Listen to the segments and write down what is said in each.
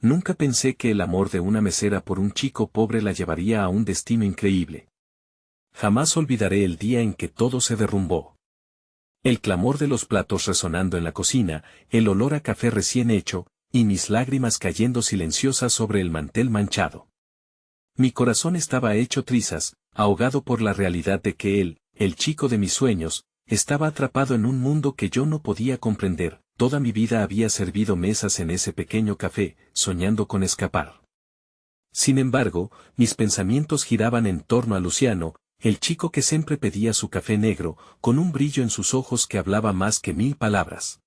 Nunca pensé que el amor de una mesera por un chico pobre la llevaría a un destino increíble. Jamás olvidaré el día en que todo se derrumbó. El clamor de los platos resonando en la cocina, el olor a café recién hecho, y mis lágrimas cayendo silenciosas sobre el mantel manchado. Mi corazón estaba hecho trizas, ahogado por la realidad de que él, el chico de mis sueños, estaba atrapado en un mundo que yo no podía comprender. Toda mi vida había servido mesas en ese pequeño café, soñando con escapar. Sin embargo, mis pensamientos giraban en torno a Luciano, el chico que siempre pedía su café negro, con un brillo en sus ojos que hablaba más que 1000 palabras.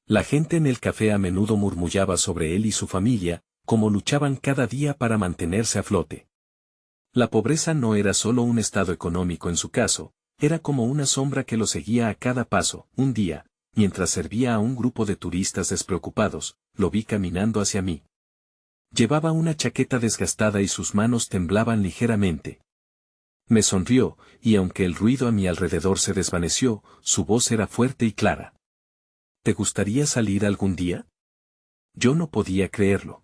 La gente en el café a menudo murmullaba sobre él y su familia, cómo luchaban cada día para mantenerse a flote. La pobreza no era solo un estado económico en su caso, era como una sombra que lo seguía a cada paso. Un día, mientras servía a un grupo de turistas despreocupados, lo vi caminando hacia mí. Llevaba una chaqueta desgastada y sus manos temblaban ligeramente. Me sonrió, y aunque el ruido a mi alrededor se desvaneció, su voz era fuerte y clara. ¿Te gustaría salir algún día? Yo no podía creerlo.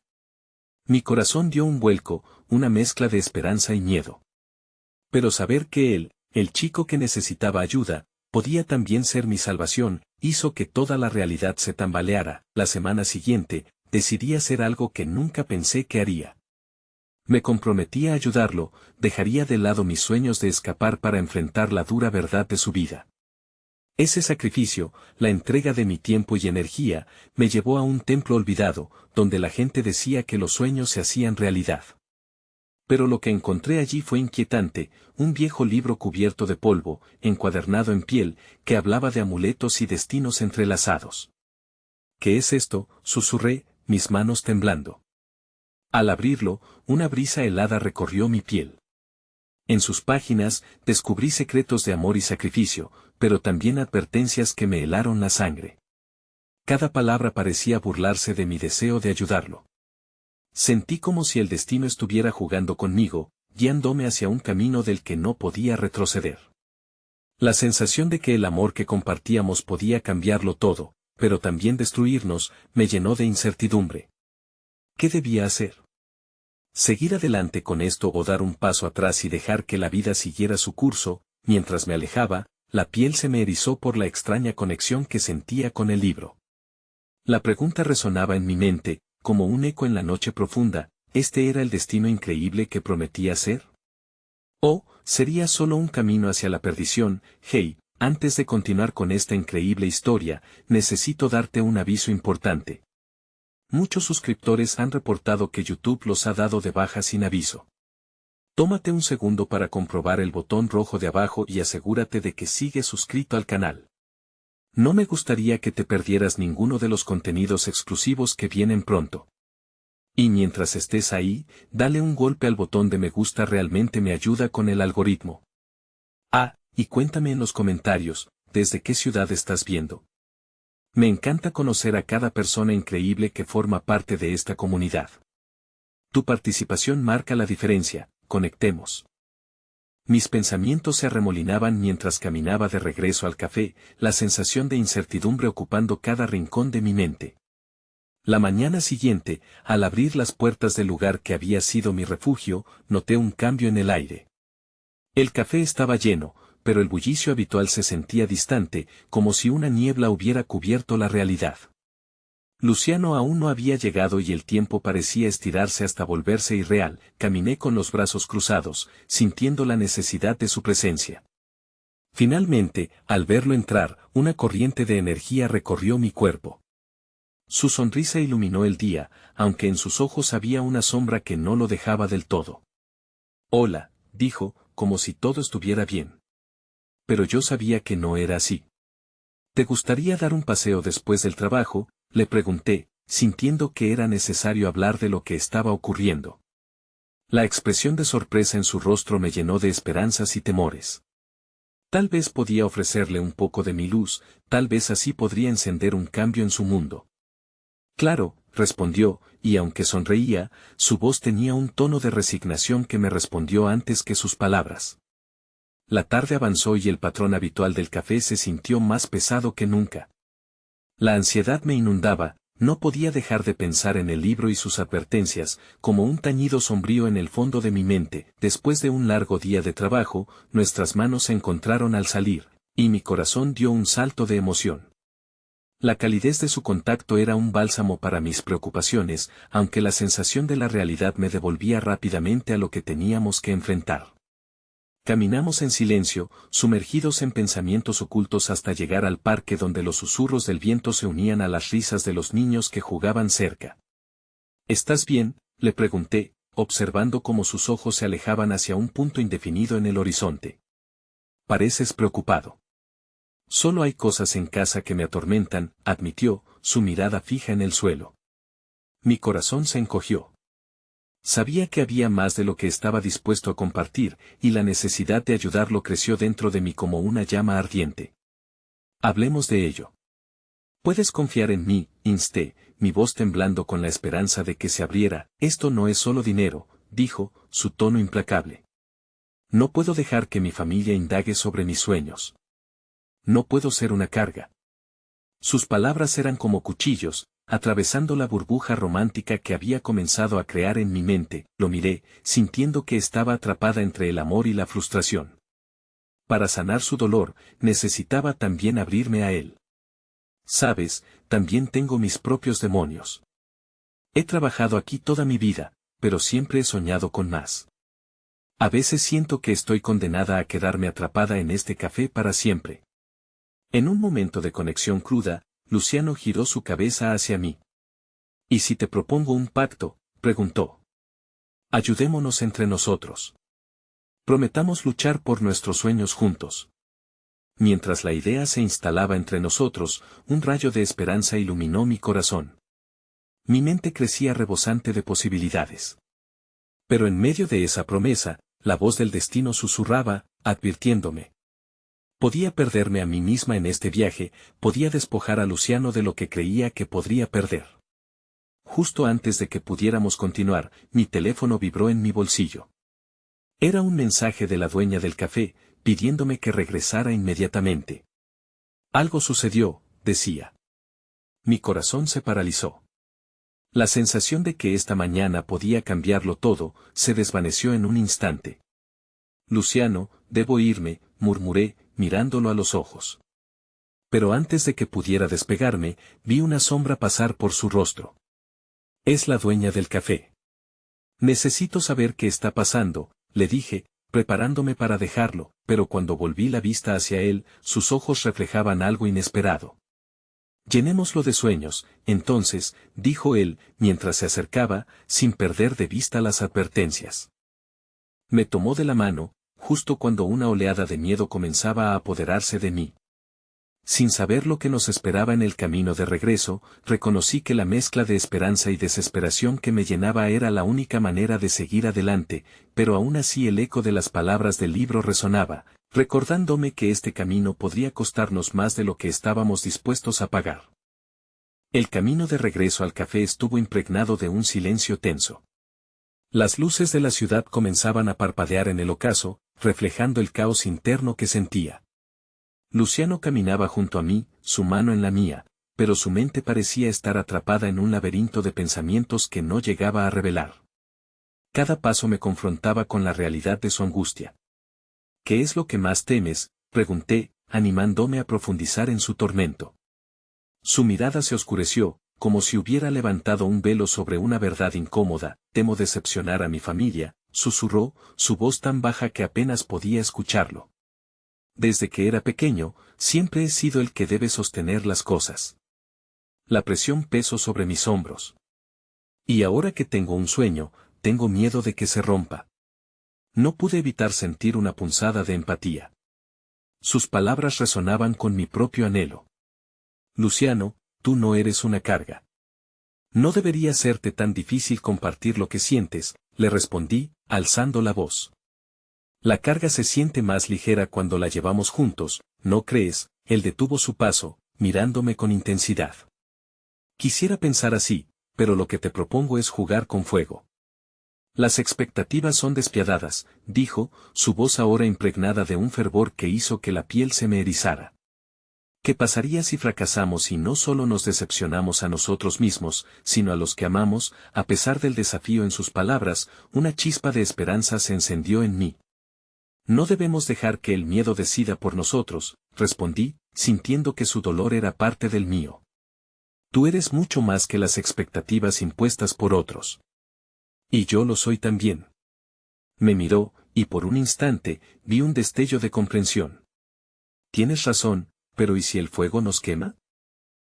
Mi corazón dio un vuelco, una mezcla de esperanza y miedo. Pero saber que él, el chico que necesitaba ayuda, podía también ser mi salvación, hizo que toda la realidad se tambaleara. La semana siguiente, decidí hacer algo que nunca pensé que haría. Me comprometí a ayudarlo, dejaría de lado mis sueños de escapar para enfrentar la dura verdad de su vida. Ese sacrificio, la entrega de mi tiempo y energía, me llevó a un templo olvidado, donde la gente decía que los sueños se hacían realidad. Pero lo que encontré allí fue inquietante, un viejo libro cubierto de polvo, encuadernado en piel, que hablaba de amuletos y destinos entrelazados. ¿Qué es esto?, susurré, mis manos temblando. Al abrirlo, una brisa helada recorrió mi piel. En sus páginas, descubrí secretos de amor y sacrificio, pero también advertencias que me helaron la sangre. Cada palabra parecía burlarse de mi deseo de ayudarlo. Sentí como si el destino estuviera jugando conmigo, guiándome hacia un camino del que no podía retroceder. La sensación de que el amor que compartíamos podía cambiarlo todo, pero también destruirnos, me llenó de incertidumbre. ¿Qué debía hacer? ¿Seguir adelante con esto o dar un paso atrás y dejar que la vida siguiera su curso? Mientras me alejaba, la piel se me erizó por la extraña conexión que sentía con el libro. La pregunta resonaba en mi mente, como un eco en la noche profunda, ¿este era el destino increíble que prometía ser? ¿O sería solo un camino hacia la perdición? Hey, antes de continuar con esta increíble historia, necesito darte un aviso importante. Muchos suscriptores han reportado que YouTube los ha dado de baja sin aviso. Tómate un segundo para comprobar el botón rojo de abajo y asegúrate de que sigues suscrito al canal. No me gustaría que te perdieras ninguno de los contenidos exclusivos que vienen pronto. Y mientras estés ahí, dale un golpe al botón de me gusta, realmente me ayuda con el algoritmo. Y cuéntame en los comentarios, ¿desde qué ciudad estás viendo? Me encanta conocer a cada persona increíble que forma parte de esta comunidad. Tu participación marca la diferencia, conectemos. Mis pensamientos se arremolinaban mientras caminaba de regreso al café, la sensación de incertidumbre ocupando cada rincón de mi mente. La mañana siguiente, al abrir las puertas del lugar que había sido mi refugio, noté un cambio en el aire. El café estaba lleno, pero el bullicio habitual se sentía distante, como si una niebla hubiera cubierto la realidad. Luciano aún no había llegado y el tiempo parecía estirarse hasta volverse irreal. Caminé con los brazos cruzados, sintiendo la necesidad de su presencia. Finalmente, al verlo entrar, una corriente de energía recorrió mi cuerpo. Su sonrisa iluminó el día, aunque en sus ojos había una sombra que no lo dejaba del todo. Hola, dijo, como si todo estuviera bien. Pero yo sabía que no era así. ¿Te gustaría dar un paseo después del trabajo?, le pregunté, sintiendo que era necesario hablar de lo que estaba ocurriendo. La expresión de sorpresa en su rostro me llenó de esperanzas y temores. Tal vez podía ofrecerle un poco de mi luz, tal vez así podría encender un cambio en su mundo. Claro, respondió, y aunque sonreía, su voz tenía un tono de resignación que me respondió antes que sus palabras. La tarde avanzó y el patrón habitual del café se sintió más pesado que nunca. La ansiedad me inundaba, No podía dejar de pensar en el libro y sus advertencias, como un tañido sombrío en el fondo de mi mente. Después de un largo día de trabajo, nuestras manos se encontraron al salir, y mi corazón dio un salto de emoción. La calidez de su contacto era un bálsamo para mis preocupaciones, aunque la sensación de la realidad me devolvía rápidamente a lo que teníamos que enfrentar. Caminamos en silencio, sumergidos en pensamientos ocultos hasta llegar al parque donde los susurros del viento se unían a las risas de los niños que jugaban cerca. ¿Estás bien?, le pregunté, observando cómo sus ojos se alejaban hacia un punto indefinido en el horizonte. Pareces preocupado. Solo hay cosas en casa que me atormentan, admitió, su mirada fija en el suelo. Mi corazón se encogió. Sabía que había más de lo que estaba dispuesto a compartir, y la necesidad de ayudarlo creció dentro de mí como una llama ardiente. Hablemos de ello. Puedes confiar en mí, insté, mi voz temblando con la esperanza de que se abriera. Esto no es solo dinero, dijo, su tono implacable. No puedo dejar que mi familia indague sobre mis sueños. No puedo ser una carga. Sus palabras eran como cuchillos, atravesando la burbuja romántica que había comenzado a crear en mi mente. Lo miré, sintiendo que estaba atrapada entre el amor y la frustración. Para sanar su dolor, necesitaba también abrirme a él. Sabes, también tengo mis propios demonios. He trabajado aquí toda mi vida, pero siempre he soñado con más. A veces siento que estoy condenada a quedarme atrapada en este café para siempre. En un momento de conexión cruda, Luciano giró su cabeza hacia mí. ¿Y si te propongo un pacto?, preguntó. Ayudémonos entre nosotros. Prometamos luchar por nuestros sueños juntos. Mientras la idea se instalaba entre nosotros, un rayo de esperanza iluminó mi corazón. Mi mente crecía rebosante de posibilidades. Pero en medio de esa promesa, la voz del destino susurraba, advirtiéndome. Podía perderme a mí misma en este viaje, podía despojar a Luciano de lo que creía que podría perder. Justo antes de que pudiéramos continuar, mi teléfono vibró en mi bolsillo. Era un mensaje de la dueña del café, pidiéndome que regresara inmediatamente. Algo sucedió, decía. Mi corazón se paralizó. La sensación de que esta mañana podía cambiarlo todo, se desvaneció en un instante. Luciano, debo irme, murmuré, mirándolo a los ojos. Pero antes de que pudiera despegarme, vi una sombra pasar por su rostro. Es la dueña del café. Necesito saber qué está pasando, le dije, preparándome para dejarlo, pero cuando volví la vista hacia él, sus ojos reflejaban algo inesperado. Llenémoslo de sueños, entonces, dijo él, mientras se acercaba, sin perder de vista las advertencias. Me tomó de la mano, justo cuando una oleada de miedo comenzaba a apoderarse de mí. Sin saber lo que nos esperaba en el camino de regreso, reconocí que la mezcla de esperanza y desesperación que me llenaba era la única manera de seguir adelante, pero aún así el eco de las palabras del libro resonaba, recordándome que este camino podría costarnos más de lo que estábamos dispuestos a pagar. El camino de regreso al café estuvo impregnado de un silencio tenso. Las luces de la ciudad comenzaban a parpadear en el ocaso, reflejando el caos interno que sentía. Luciano caminaba junto a mí, su mano en la mía, pero su mente parecía estar atrapada en un laberinto de pensamientos que no llegaba a revelar. Cada paso me confrontaba con la realidad de su angustia. ¿Qué es lo que más temes?, pregunté, animándome a profundizar en su tormento. Su mirada se oscureció, como si hubiera levantado un velo sobre una verdad incómoda. Temo decepcionar a mi familia, susurró, su voz tan baja que apenas podía escucharlo. Desde que era pequeño, siempre he sido el que debe sostener las cosas. La presión pesó sobre mis hombros. Y ahora que tengo un sueño, tengo miedo de que se rompa. No pude evitar sentir una punzada de empatía. Sus palabras resonaban con mi propio anhelo. Luciano, tú no eres una carga. No debería serte tan difícil compartir lo que sientes, le respondí, alzando la voz. La carga se siente más ligera cuando la llevamos juntos, ¿no crees? Él detuvo su paso, mirándome con intensidad. Quisiera pensar así, pero lo que te propongo es jugar con fuego. Las expectativas son despiadadas, dijo, su voz ahora impregnada de un fervor que hizo que la piel se me erizara. ¿Qué pasaría si fracasamos y no solo nos decepcionamos a nosotros mismos, sino a los que amamos? A pesar del desafío en sus palabras, una chispa de esperanza se encendió en mí. No debemos dejar que el miedo decida por nosotros, respondí, sintiendo que su dolor era parte del mío. Tú eres mucho más que las expectativas impuestas por otros. Y yo lo soy también. Me miró, y por un instante, vi un destello de comprensión. Tienes razón, pero ¿y si el fuego nos quema?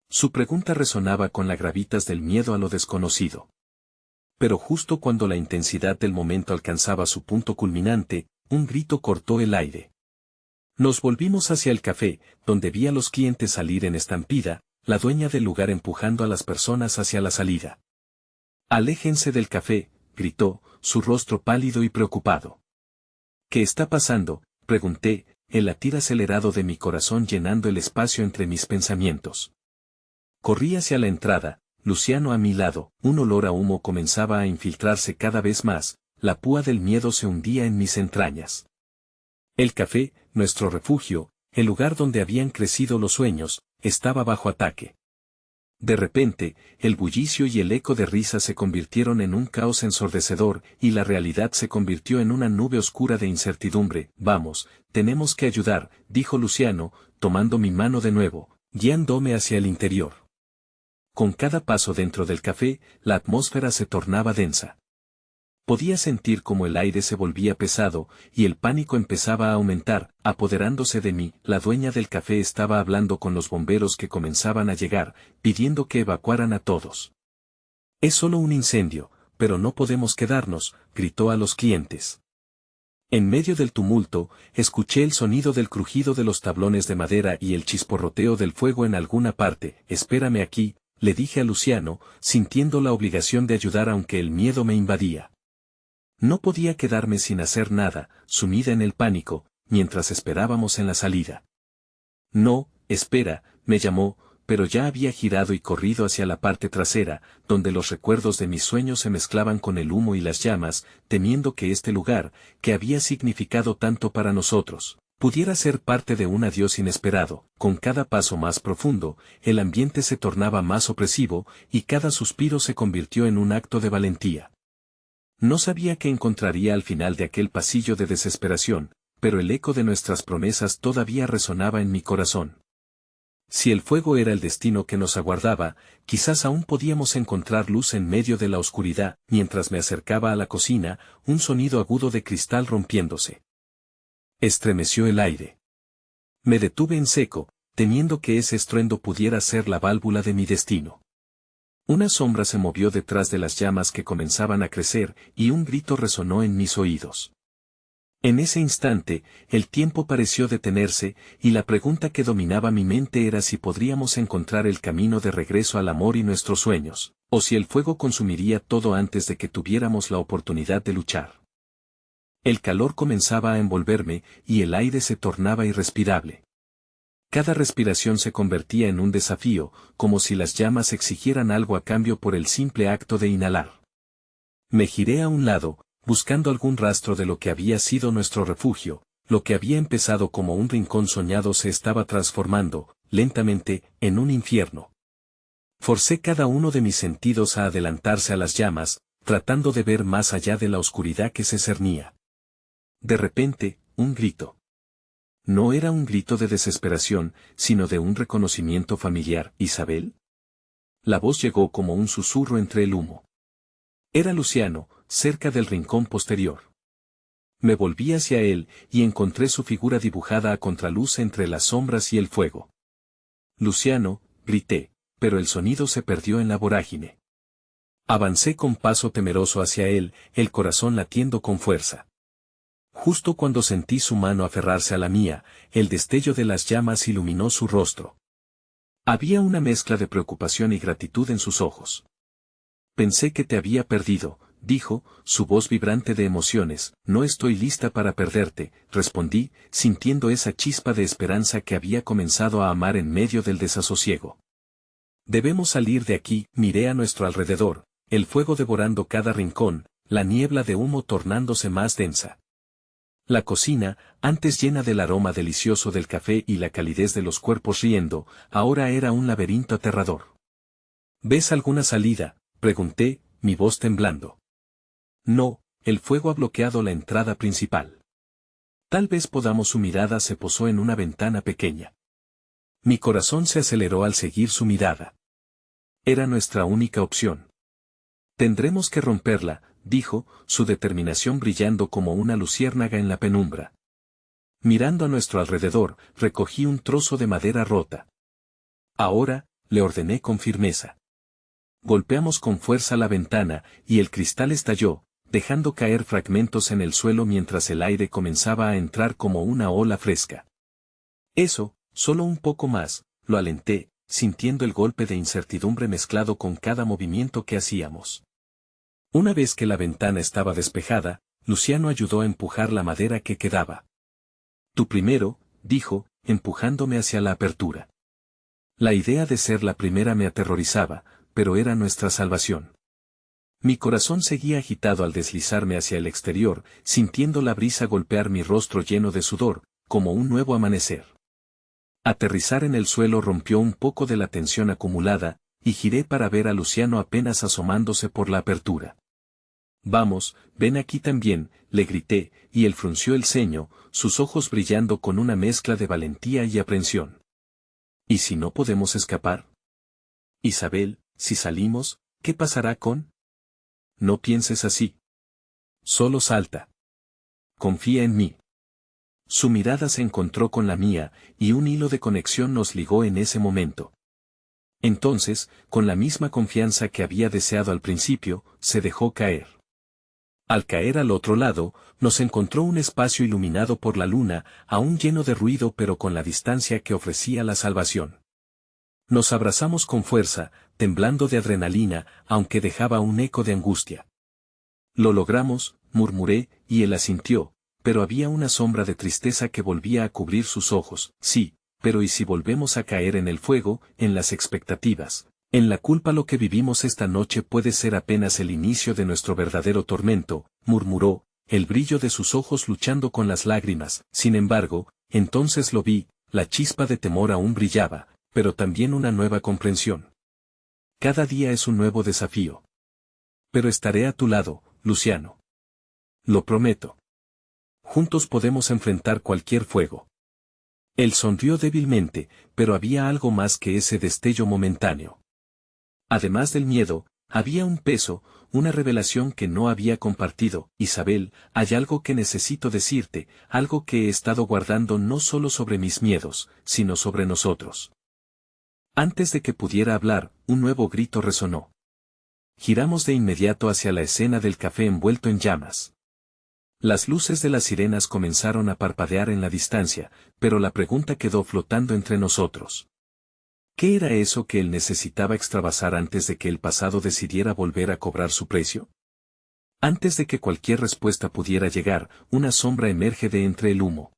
Su pregunta resonaba con la gravitas del miedo a lo desconocido. Pero justo cuando la intensidad del momento alcanzaba su punto culminante, un grito cortó el aire. Nos volvimos hacia el café, donde vi a los clientes salir en estampida, la dueña del lugar empujando a las personas hacia la salida. «Aléjense del café», gritó, su rostro pálido y preocupado. «¿Qué está pasando?», pregunté, el latir acelerado de mi corazón llenando el espacio entre mis pensamientos. Corrí hacia la entrada, Luciano a mi lado, un olor a humo comenzaba a infiltrarse cada vez más, la púa del miedo se hundía en mis entrañas. El café, nuestro refugio, el lugar donde habían crecido los sueños, estaba bajo ataque. De repente, el bullicio y el eco de risas se convirtieron en un caos ensordecedor, y la realidad se convirtió en una nube oscura de incertidumbre. «Vamos, tenemos que ayudar», dijo Luciano, tomando mi mano de nuevo, guiándome hacia el interior. Con cada paso dentro del café, la atmósfera se tornaba densa. Podía sentir como el aire se volvía pesado, y el pánico empezaba a aumentar, apoderándose de mí. La dueña del café estaba hablando con los bomberos que comenzaban a llegar, pidiendo que evacuaran a todos. «Es solo un incendio, pero no podemos quedarnos», gritó a los clientes. En medio del tumulto, escuché el sonido del crujido de los tablones de madera y el chisporroteo del fuego en alguna parte. «Espérame aquí», le dije a Luciano, sintiendo la obligación de ayudar aunque el miedo me invadía. No podía quedarme sin hacer nada, sumida en el pánico, mientras esperábamos en la salida. «No, espera», me llamó, pero ya había girado y corrido hacia la parte trasera, donde los recuerdos de mis sueños se mezclaban con el humo y las llamas, temiendo que este lugar, que había significado tanto para nosotros, pudiera ser parte de un adiós inesperado. Con cada paso más profundo, el ambiente se tornaba más opresivo, y cada suspiro se convirtió en un acto de valentía. No sabía qué encontraría al final de aquel pasillo de desesperación, pero el eco de nuestras promesas todavía resonaba en mi corazón. Si el fuego era el destino que nos aguardaba, quizás aún podíamos encontrar luz en medio de la oscuridad. Mientras me acercaba a la cocina, un sonido agudo de cristal rompiéndose. Estremeció el aire. Me detuve en seco, temiendo que ese estruendo pudiera ser la válvula de mi destino. Una sombra se movió detrás de las llamas que comenzaban a crecer, y un grito resonó en mis oídos. En ese instante, el tiempo pareció detenerse, y la pregunta que dominaba mi mente era si podríamos encontrar el camino de regreso al amor y nuestros sueños, o si el fuego consumiría todo antes de que tuviéramos la oportunidad de luchar. El calor comenzaba a envolverme, y el aire se tornaba irrespirable. Cada respiración se convertía en un desafío, como si las llamas exigieran algo a cambio por el simple acto de inhalar. Me giré a un lado, buscando algún rastro de lo que había sido nuestro refugio. Lo que había empezado como un rincón soñado se estaba transformando, lentamente, en un infierno. Forcé cada uno de mis sentidos a adelantarse a las llamas, tratando de ver más allá de la oscuridad que se cernía. De repente, un grito. No era un grito de desesperación, sino de un reconocimiento familiar. «¿Isabel?». La voz llegó como un susurro entre el humo. Era Luciano, cerca del rincón posterior. Me volví hacia él, y encontré su figura dibujada a contraluz entre las sombras y el fuego. «Luciano», grité, pero el sonido se perdió en la vorágine. Avancé con paso temeroso hacia él, el corazón latiendo con fuerza. Justo cuando sentí su mano aferrarse a la mía, el destello de las llamas iluminó su rostro. Había una mezcla de preocupación y gratitud en sus ojos. «Pensé que te había perdido», dijo, su voz vibrante de emociones. «No estoy lista para perderte», respondí, sintiendo esa chispa de esperanza que había comenzado a amar en medio del desasosiego. «Debemos salir de aquí», miré a nuestro alrededor, el fuego devorando cada rincón, la niebla de humo tornándose más densa. La cocina, antes llena del aroma delicioso del café y la calidez de los cuerpos riendo, ahora era un laberinto aterrador. ¿Ves alguna salida?, pregunté, mi voz temblando. No, el fuego ha bloqueado la entrada principal. Tal vez podamos. Su mirada se posó en una ventana pequeña. Mi corazón se aceleró al seguir su mirada. Era nuestra única opción. Tendremos que romperla, dijo, su determinación brillando como una luciérnaga en la penumbra. Mirando a nuestro alrededor, recogí un trozo de madera rota. Ahora, le ordené con firmeza. Golpeamos con fuerza la ventana, y el cristal estalló, dejando caer fragmentos en el suelo mientras el aire comenzaba a entrar como una ola fresca. Eso, solo un poco más, lo alenté, sintiendo el golpe de incertidumbre mezclado con cada movimiento que hacíamos. Una vez que la ventana estaba despejada, Luciano ayudó a empujar la madera que quedaba. Tú primero, dijo, empujándome hacia la apertura. La idea de ser la primera me aterrorizaba, pero era nuestra salvación. Mi corazón seguía agitado al deslizarme hacia el exterior, sintiendo la brisa golpear mi rostro lleno de sudor, como un nuevo amanecer. Aterrizar en el suelo rompió un poco de la tensión acumulada, y giré para ver a Luciano apenas asomándose por la apertura. Vamos, ven aquí también, le grité, y él frunció el ceño, sus ojos brillando con una mezcla de valentía y aprensión. ¿Y si no podemos escapar? Isabel, si salimos, ¿qué pasará con? No pienses así. Solo salta. Confía en mí. Su mirada se encontró con la mía, y un hilo de conexión nos ligó en ese momento. Entonces, con la misma confianza que había deseado al principio, se dejó caer. Al caer al otro lado, nos encontró un espacio iluminado por la luna, aún lleno de ruido pero con la distancia que ofrecía la salvación. Nos abrazamos con fuerza, temblando de adrenalina, aunque dejaba un eco de angustia. Lo logramos, murmuré, y él asintió, pero había una sombra de tristeza que volvía a cubrir sus ojos. Sí, pero ¿y si volvemos a caer en el fuego, en las expectativas? En la culpa. Lo que vivimos esta noche puede ser apenas el inicio de nuestro verdadero tormento, murmuró, el brillo de sus ojos luchando con las lágrimas. Sin embargo, entonces lo vi, la chispa de temor aún brillaba, pero también una nueva comprensión. Cada día es un nuevo desafío. Pero estaré a tu lado, Luciano. Lo prometo. Juntos podemos enfrentar cualquier fuego. Él sonrió débilmente, pero había algo más que ese destello momentáneo. Además del miedo, había un peso, una revelación que no había compartido. Isabel, hay algo que necesito decirte, algo que he estado guardando no solo sobre mis miedos, sino sobre nosotros. Antes de que pudiera hablar, un nuevo grito resonó. Giramos de inmediato hacia la escena del café envuelto en llamas. Las luces de las sirenas comenzaron a parpadear en la distancia, pero la pregunta quedó flotando entre nosotros. ¿Qué era eso que él necesitaba extravasar antes de que el pasado decidiera volver a cobrar su precio? Antes de que cualquier respuesta pudiera llegar, una sombra emerge de entre el humo.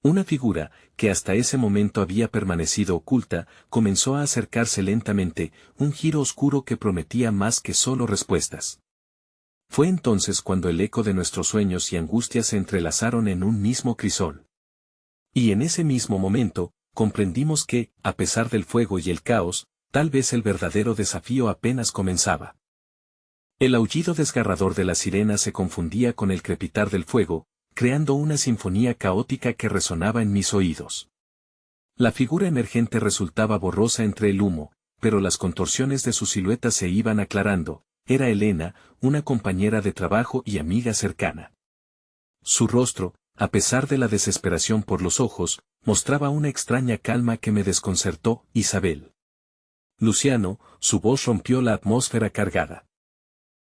Una figura, que hasta ese momento había permanecido oculta, comenzó a acercarse lentamente, un giro oscuro que prometía más que solo respuestas. Fue entonces cuando el eco de nuestros sueños y angustias se entrelazaron en un mismo crisol. Y en ese mismo momento, comprendimos que, a pesar del fuego y el caos, tal vez el verdadero desafío apenas comenzaba. El aullido desgarrador de la sirena se confundía con el crepitar del fuego, creando una sinfonía caótica que resonaba en mis oídos. La figura emergente resultaba borrosa entre el humo, pero las contorsiones de su silueta se iban aclarando. Era Elena, una compañera de trabajo y amiga cercana. Su rostro, a pesar de la desesperación por los ojos, mostraba una extraña calma que me desconcertó. Isabel. Luciano, su voz rompió la atmósfera cargada.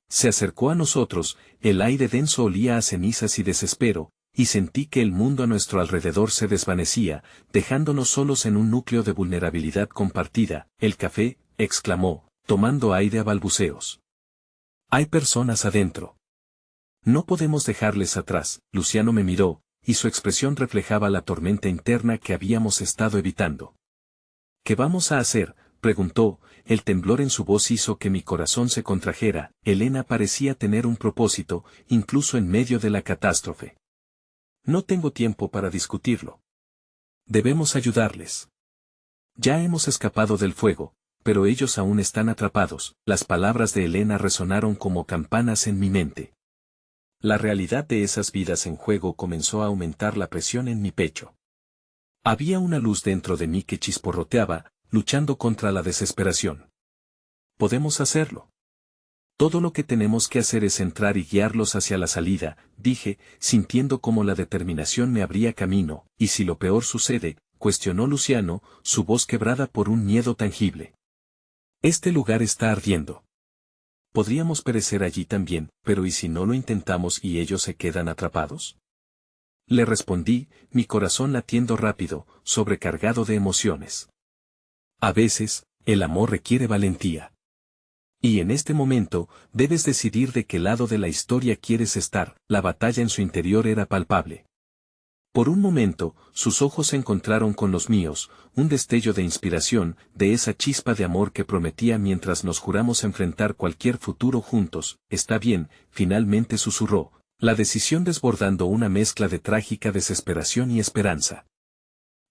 Se acercó a nosotros, el aire denso olía a cenizas y desespero, y sentí que el mundo a nuestro alrededor se desvanecía, dejándonos solos en un núcleo de vulnerabilidad compartida. El café, exclamó, tomando aire a balbuceos. Hay personas adentro. No podemos dejarles atrás. Luciano me miró, y su expresión reflejaba la tormenta interna que habíamos estado evitando. ¿Qué vamos a hacer?, preguntó, el temblor en su voz hizo que mi corazón se contrajera. Elena parecía tener un propósito, incluso en medio de la catástrofe. No tengo tiempo para discutirlo. Debemos ayudarles. Ya hemos escapado del fuego, pero ellos aún están atrapados. Las palabras de Elena resonaron como campanas en mi mente. La realidad de esas vidas en juego comenzó a aumentar la presión en mi pecho. Había una luz dentro de mí que chisporroteaba, luchando contra la desesperación. Podemos hacerlo. Todo lo que tenemos que hacer es entrar y guiarlos hacia la salida, dije, sintiendo como la determinación me abría camino, y si lo peor sucede, cuestionó Luciano, su voz quebrada por un miedo tangible. Este lugar está ardiendo. Podríamos perecer allí también, pero ¿y si no lo intentamos y ellos se quedan atrapados? Le respondí, mi corazón latiendo rápido, sobrecargado de emociones. A veces, el amor requiere valentía. Y en este momento, debes decidir de qué lado de la historia quieres estar. La batalla en su interior era palpable. Por un momento, sus ojos se encontraron con los míos, un destello de inspiración, de esa chispa de amor que prometía mientras nos juramos enfrentar cualquier futuro juntos. Está bien, finalmente susurró, la decisión desbordando una mezcla de trágica desesperación y esperanza.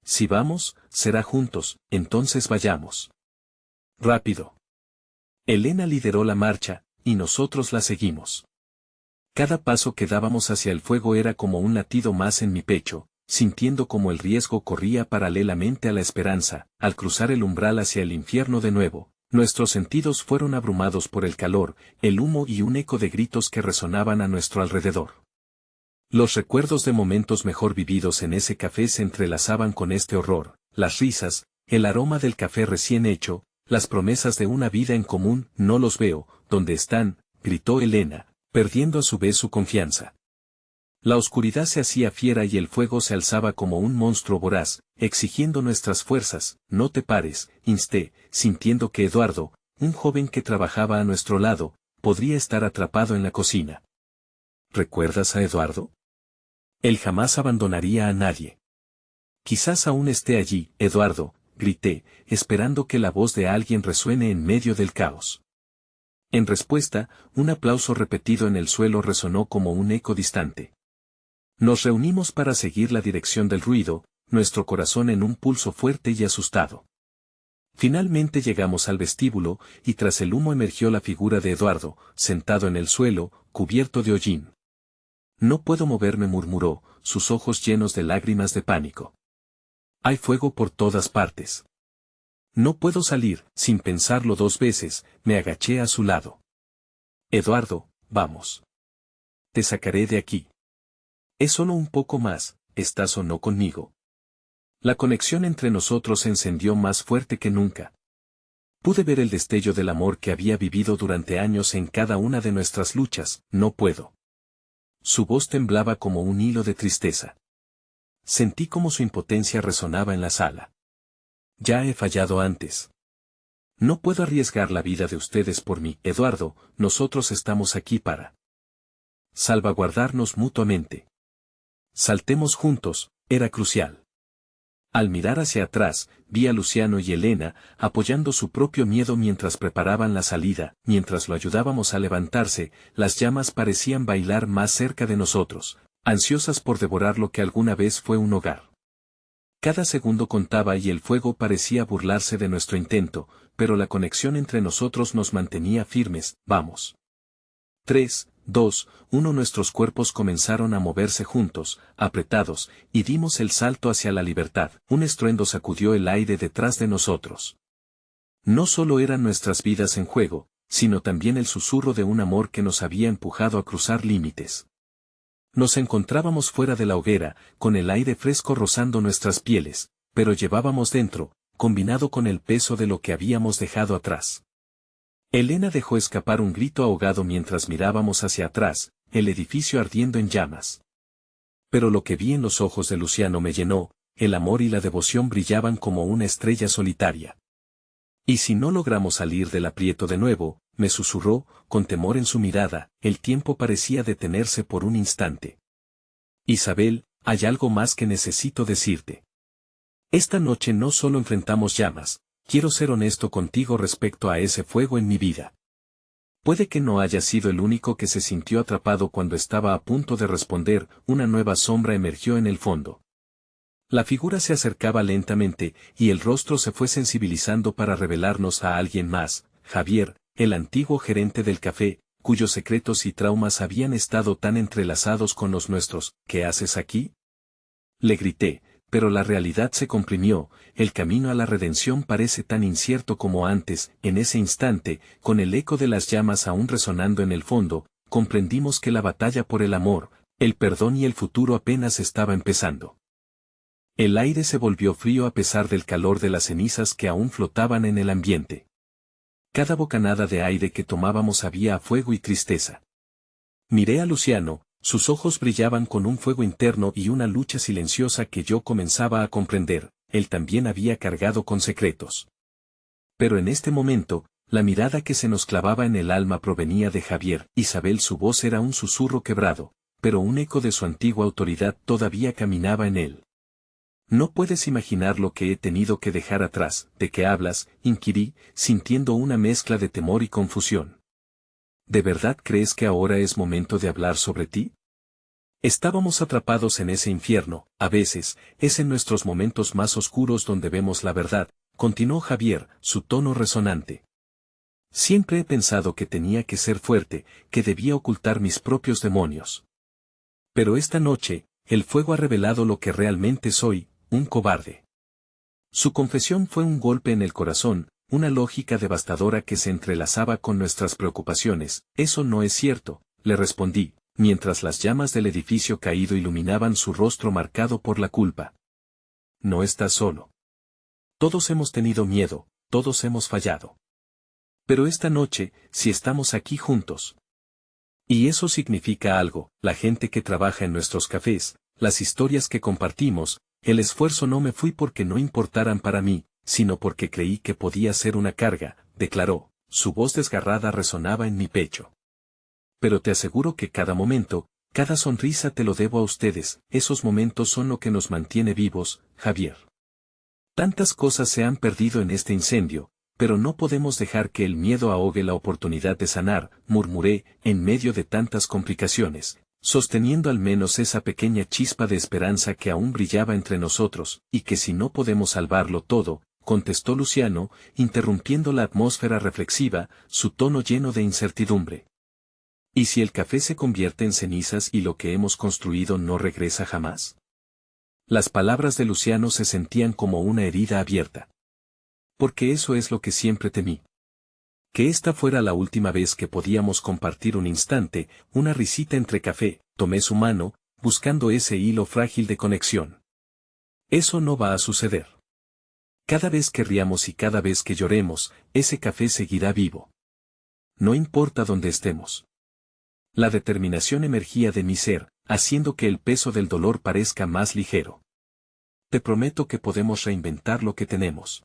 Si vamos, será juntos, entonces vayamos. Rápido. Elena lideró la marcha, y nosotros la seguimos. Cada paso que dábamos hacia el fuego era como un latido más en mi pecho, sintiendo como el riesgo corría paralelamente a la esperanza. Al cruzar el umbral hacia el infierno de nuevo, nuestros sentidos fueron abrumados por el calor, el humo y un eco de gritos que resonaban a nuestro alrededor. Los recuerdos de momentos mejor vividos en ese café se entrelazaban con este horror, las risas, el aroma del café recién hecho, las promesas de una vida en común. No los veo, ¿dónde están?, gritó Elena, perdiendo a su vez su confianza. La oscuridad se hacía fiera y el fuego se alzaba como un monstruo voraz, exigiendo nuestras fuerzas. No te pares, insté, sintiendo que Eduardo, un joven que trabajaba a nuestro lado, podría estar atrapado en la cocina. ¿Recuerdas a Eduardo? Él jamás abandonaría a nadie. Quizás aún esté allí, Eduardo, grité, esperando que la voz de alguien resuene en medio del caos. En respuesta, un aplauso repetido en el suelo resonó como un eco distante. Nos reunimos para seguir la dirección del ruido, nuestro corazón en un pulso fuerte y asustado. Finalmente llegamos al vestíbulo, y tras el humo emergió la figura de Eduardo, sentado en el suelo, cubierto de hollín. No puedo moverme, murmuró, sus ojos llenos de lágrimas de pánico. Hay fuego por todas partes. No puedo salir. Sin pensarlo dos veces, me agaché a su lado. Eduardo, vamos. Te sacaré de aquí. Es solo un poco más, ¿estás o no conmigo? La conexión entre nosotros se encendió más fuerte que nunca. Pude ver el destello del amor que había vivido durante años en cada una de nuestras luchas. No puedo. Su voz temblaba como un hilo de tristeza. Sentí como su impotencia resonaba en la sala. Ya he fallado antes. No puedo arriesgar la vida de ustedes por mí, Eduardo. Nosotros estamos aquí para salvaguardarnos mutuamente. Saltemos juntos, era crucial. Al mirar hacia atrás, vi a Luciano y Elena, apoyando su propio miedo mientras preparaban la salida. Mientras lo ayudábamos a levantarse, las llamas parecían bailar más cerca de nosotros, ansiosas por devorar lo que alguna vez fue un hogar. Cada segundo contaba y el fuego parecía burlarse de nuestro intento, pero la conexión entre nosotros nos mantenía firmes. Vamos. 3, 2, 1. Nuestros cuerpos comenzaron a moverse juntos, apretados, y dimos el salto hacia la libertad. Un estruendo sacudió el aire detrás de nosotros. No solo eran nuestras vidas en juego, sino también el susurro de un amor que nos había empujado a cruzar límites. Nos encontrábamos fuera de la hoguera, con el aire fresco rozando nuestras pieles, pero llevábamos dentro, combinado con el peso de lo que habíamos dejado atrás. Elena dejó escapar un grito ahogado mientras mirábamos hacia atrás, el edificio ardiendo en llamas. Pero lo que vi en los ojos de Luciano me llenó, el amor y la devoción brillaban como una estrella solitaria. ¿Y si no logramos salir del aprieto de nuevo?, me susurró, con temor en su mirada. El tiempo parecía detenerse por un instante. Isabel, hay algo más que necesito decirte. Esta noche no solo enfrentamos llamas, quiero ser honesto contigo respecto a ese fuego en mi vida. Puede que no haya sido el único que se sintió atrapado cuando estaba a punto de responder, una nueva sombra emergió en el fondo. La figura se acercaba lentamente, y el rostro se fue sensibilizando para revelarnos a alguien más, Javier, el antiguo gerente del café, cuyos secretos y traumas habían estado tan entrelazados con los nuestros. ¿Qué haces aquí?, le grité, pero la realidad se comprimió. El camino a la redención parece tan incierto como antes. En ese instante, con el eco de las llamas aún resonando en el fondo, comprendimos que la batalla por el amor, el perdón y el futuro apenas estaba empezando. El aire se volvió frío a pesar del calor de las cenizas que aún flotaban en el ambiente. Cada bocanada de aire que tomábamos sabía a fuego y tristeza. Miré a Luciano. Sus ojos brillaban con un fuego interno y una lucha silenciosa que yo comenzaba a comprender. Él también había cargado con secretos. Pero en este momento, la mirada que se nos clavaba en el alma provenía de Javier. Isabel, su voz era un susurro quebrado, pero un eco de su antigua autoridad todavía caminaba en él. No puedes imaginar lo que he tenido que dejar atrás. ¿De qué hablas?, inquirí, sintiendo una mezcla de temor y confusión. ¿De verdad crees que ahora es momento de hablar sobre ti? Estábamos atrapados en ese infierno. A veces, es en nuestros momentos más oscuros donde vemos la verdad, continuó Javier, su tono resonante. Siempre he pensado que tenía que ser fuerte, que debía ocultar mis propios demonios. Pero esta noche, el fuego ha revelado lo que realmente soy, un cobarde. Su confesión fue un golpe en el corazón, una lógica devastadora que se entrelazaba con nuestras preocupaciones. Eso no es cierto, le respondí, mientras las llamas del edificio caído iluminaban su rostro marcado por la culpa. No estás solo. Todos hemos tenido miedo, todos hemos fallado. Pero esta noche, si estamos aquí juntos. Y eso significa algo, la gente que trabaja en nuestros cafés, las historias que compartimos, el esfuerzo. No me fui porque no importaran para mí, sino porque creí que podía ser una carga, declaró, su voz desgarrada resonaba en mi pecho. Pero te aseguro que cada momento, cada sonrisa te lo debo a ustedes. Esos momentos son lo que nos mantiene vivos, Javier. Tantas cosas se han perdido en este incendio, pero no podemos dejar que el miedo ahogue la oportunidad de sanar, murmuré, en medio de tantas complicaciones, sosteniendo al menos esa pequeña chispa de esperanza que aún brillaba entre nosotros. Y que si no podemos salvarlo todo, contestó Luciano, interrumpiendo la atmósfera reflexiva, su tono lleno de incertidumbre. ¿Y si el café se convierte en cenizas y lo que hemos construido no regresa jamás? Las palabras de Luciano se sentían como una herida abierta. Porque eso es lo que siempre temí. Que esta fuera la última vez que podíamos compartir un instante, una risita entre café. Tomé su mano, buscando ese hilo frágil de conexión. Eso no va a suceder. Cada vez que riamos y cada vez que lloremos, ese café seguirá vivo. No importa dónde estemos. La determinación emergía de mi ser, haciendo que el peso del dolor parezca más ligero. Te prometo que podemos reinventar lo que tenemos.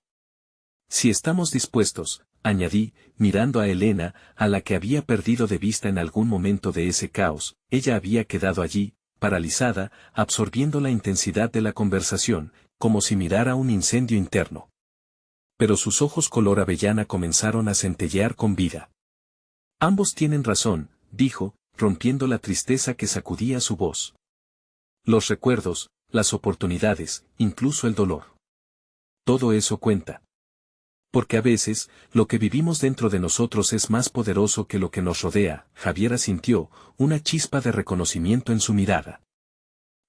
Si estamos dispuestos, añadí, mirando a Elena, a la que había perdido de vista en algún momento de ese caos. Ella había quedado allí, paralizada, absorbiendo la intensidad de la conversación, como si mirara un incendio interno. Pero sus ojos color avellana comenzaron a centellear con vida. Ambos tienen razón, dijo, rompiendo la tristeza que sacudía su voz. Los recuerdos, las oportunidades, incluso el dolor. Todo eso cuenta. Porque a veces, lo que vivimos dentro de nosotros es más poderoso que lo que nos rodea. Javier asintió, una chispa de reconocimiento en su mirada.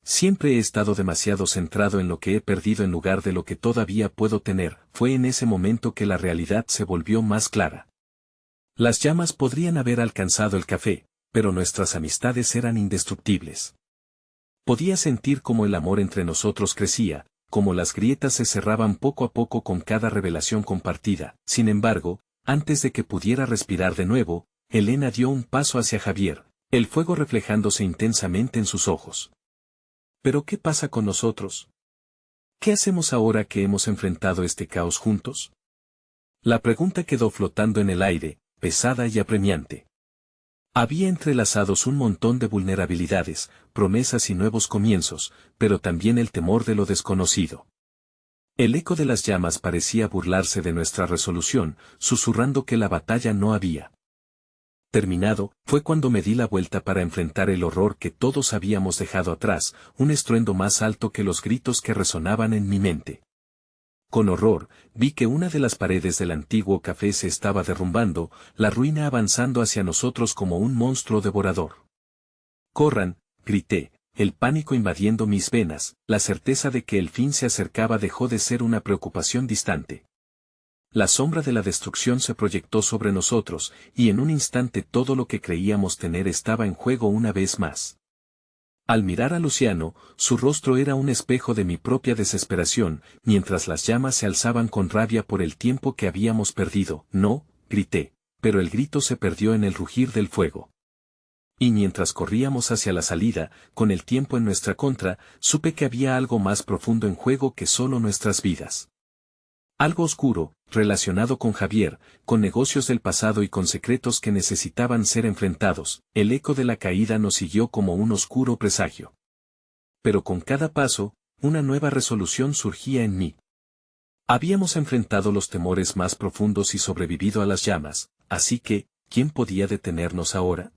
Siempre he estado demasiado centrado en lo que he perdido en lugar de lo que todavía puedo tener. Fue en ese momento que la realidad se volvió más clara. Las llamas podrían haber alcanzado el café, pero nuestras amistades eran indestructibles. Podía sentir cómo el amor entre nosotros crecía, como las grietas se cerraban poco a poco con cada revelación compartida. Sin embargo, antes de que pudiera respirar de nuevo, Elena dio un paso hacia Javier, el fuego reflejándose intensamente en sus ojos. ¿Pero qué pasa con nosotros? ¿Qué hacemos ahora que hemos enfrentado este caos juntos? La pregunta quedó flotando en el aire, pesada y apremiante. Había entrelazados un montón de vulnerabilidades, promesas y nuevos comienzos, pero también el temor de lo desconocido. El eco de las llamas parecía burlarse de nuestra resolución, susurrando que la batalla no había Terminado, fue cuando me di la vuelta para enfrentar el horror que todos habíamos dejado atrás, un estruendo más alto que los gritos que resonaban en mi mente. Con horror, vi que una de las paredes del antiguo café se estaba derrumbando, la ruina avanzando hacia nosotros como un monstruo devorador. «¡Corran!», grité, el pánico invadiendo mis venas, la certeza de que el fin se acercaba dejó de ser una preocupación distante. La sombra de la destrucción se proyectó sobre nosotros, y en un instante todo lo que creíamos tener estaba en juego una vez más. Al mirar a Luciano, su rostro era un espejo de mi propia desesperación, mientras las llamas se alzaban con rabia por el tiempo que habíamos perdido. «No», grité, pero el grito se perdió en el rugir del fuego. Y mientras corríamos hacia la salida, con el tiempo en nuestra contra, supe que había algo más profundo en juego que solo nuestras vidas. Algo oscuro, relacionado con Javier, con negocios del pasado y con secretos que necesitaban ser enfrentados. El eco de la caída nos siguió como un oscuro presagio. Pero con cada paso, una nueva resolución surgía en mí. Habíamos enfrentado los temores más profundos y sobrevivido a las llamas, así que, ¿quién podía detenernos ahora?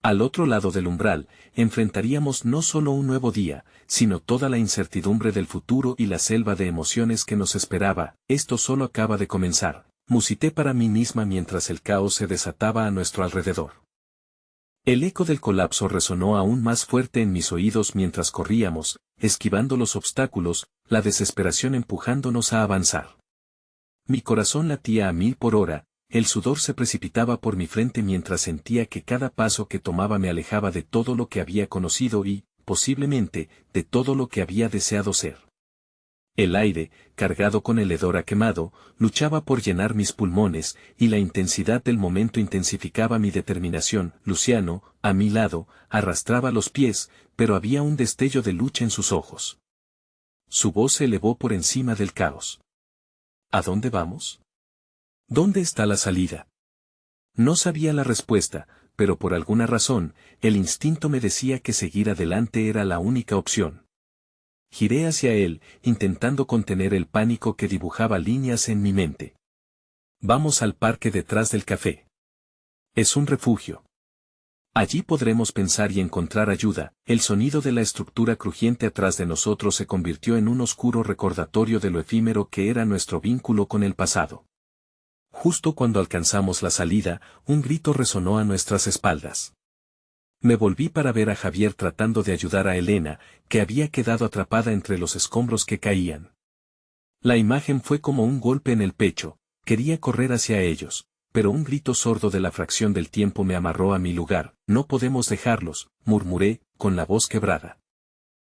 Al otro lado del umbral, enfrentaríamos no solo un nuevo día, sino toda la incertidumbre del futuro y la selva de emociones que nos esperaba. «Esto solo acaba de comenzar», musité para mí misma mientras el caos se desataba a nuestro alrededor. El eco del colapso resonó aún más fuerte en mis oídos mientras corríamos, esquivando los obstáculos, la desesperación empujándonos a avanzar. Mi corazón latía a 1000 por hora. El sudor se precipitaba por mi frente mientras sentía que cada paso que tomaba me alejaba de todo lo que había conocido y, posiblemente, de todo lo que había deseado ser. El aire, cargado con el hedor a quemado, luchaba por llenar mis pulmones, y la intensidad del momento intensificaba mi determinación. Luciano, a mi lado, arrastraba los pies, pero había un destello de lucha en sus ojos. Su voz se elevó por encima del caos. «¿A dónde vamos? ¿Dónde está la salida?». No sabía la respuesta, pero por alguna razón, el instinto me decía que seguir adelante era la única opción. Giré hacia él, intentando contener el pánico que dibujaba líneas en mi mente. «Vamos al parque detrás del café. Es un refugio. Allí podremos pensar y encontrar ayuda». El sonido de la estructura crujiente atrás de nosotros se convirtió en un oscuro recordatorio de lo efímero que era nuestro vínculo con el pasado. Justo cuando alcanzamos la salida, un grito resonó a nuestras espaldas. Me volví para ver a Javier tratando de ayudar a Elena, que había quedado atrapada entre los escombros que caían. La imagen fue como un golpe en el pecho, quería correr hacia ellos, pero un grito sordo de la fracción del tiempo me amarró a mi lugar. «No podemos dejarlos», murmuré, con la voz quebrada.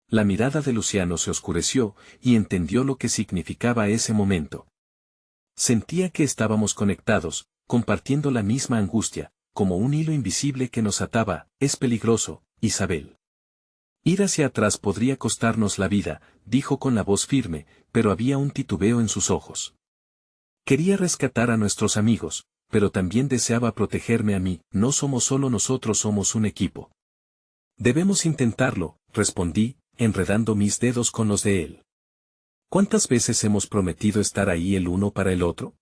La mirada de Luciano se oscureció, y entendió lo que significaba ese momento. Sentía que estábamos conectados, compartiendo la misma angustia, como un hilo invisible que nos ataba. «Es peligroso, Isabel. Ir hacia atrás podría costarnos la vida», dijo con la voz firme, pero había un titubeo en sus ojos. Quería rescatar a nuestros amigos, pero también deseaba protegerme a mí. «No somos solo nosotros, somos un equipo». «Debemos intentarlo», respondí, enredando mis dedos con los de él. ¿Cuántas veces hemos prometido estar ahí el uno para el otro?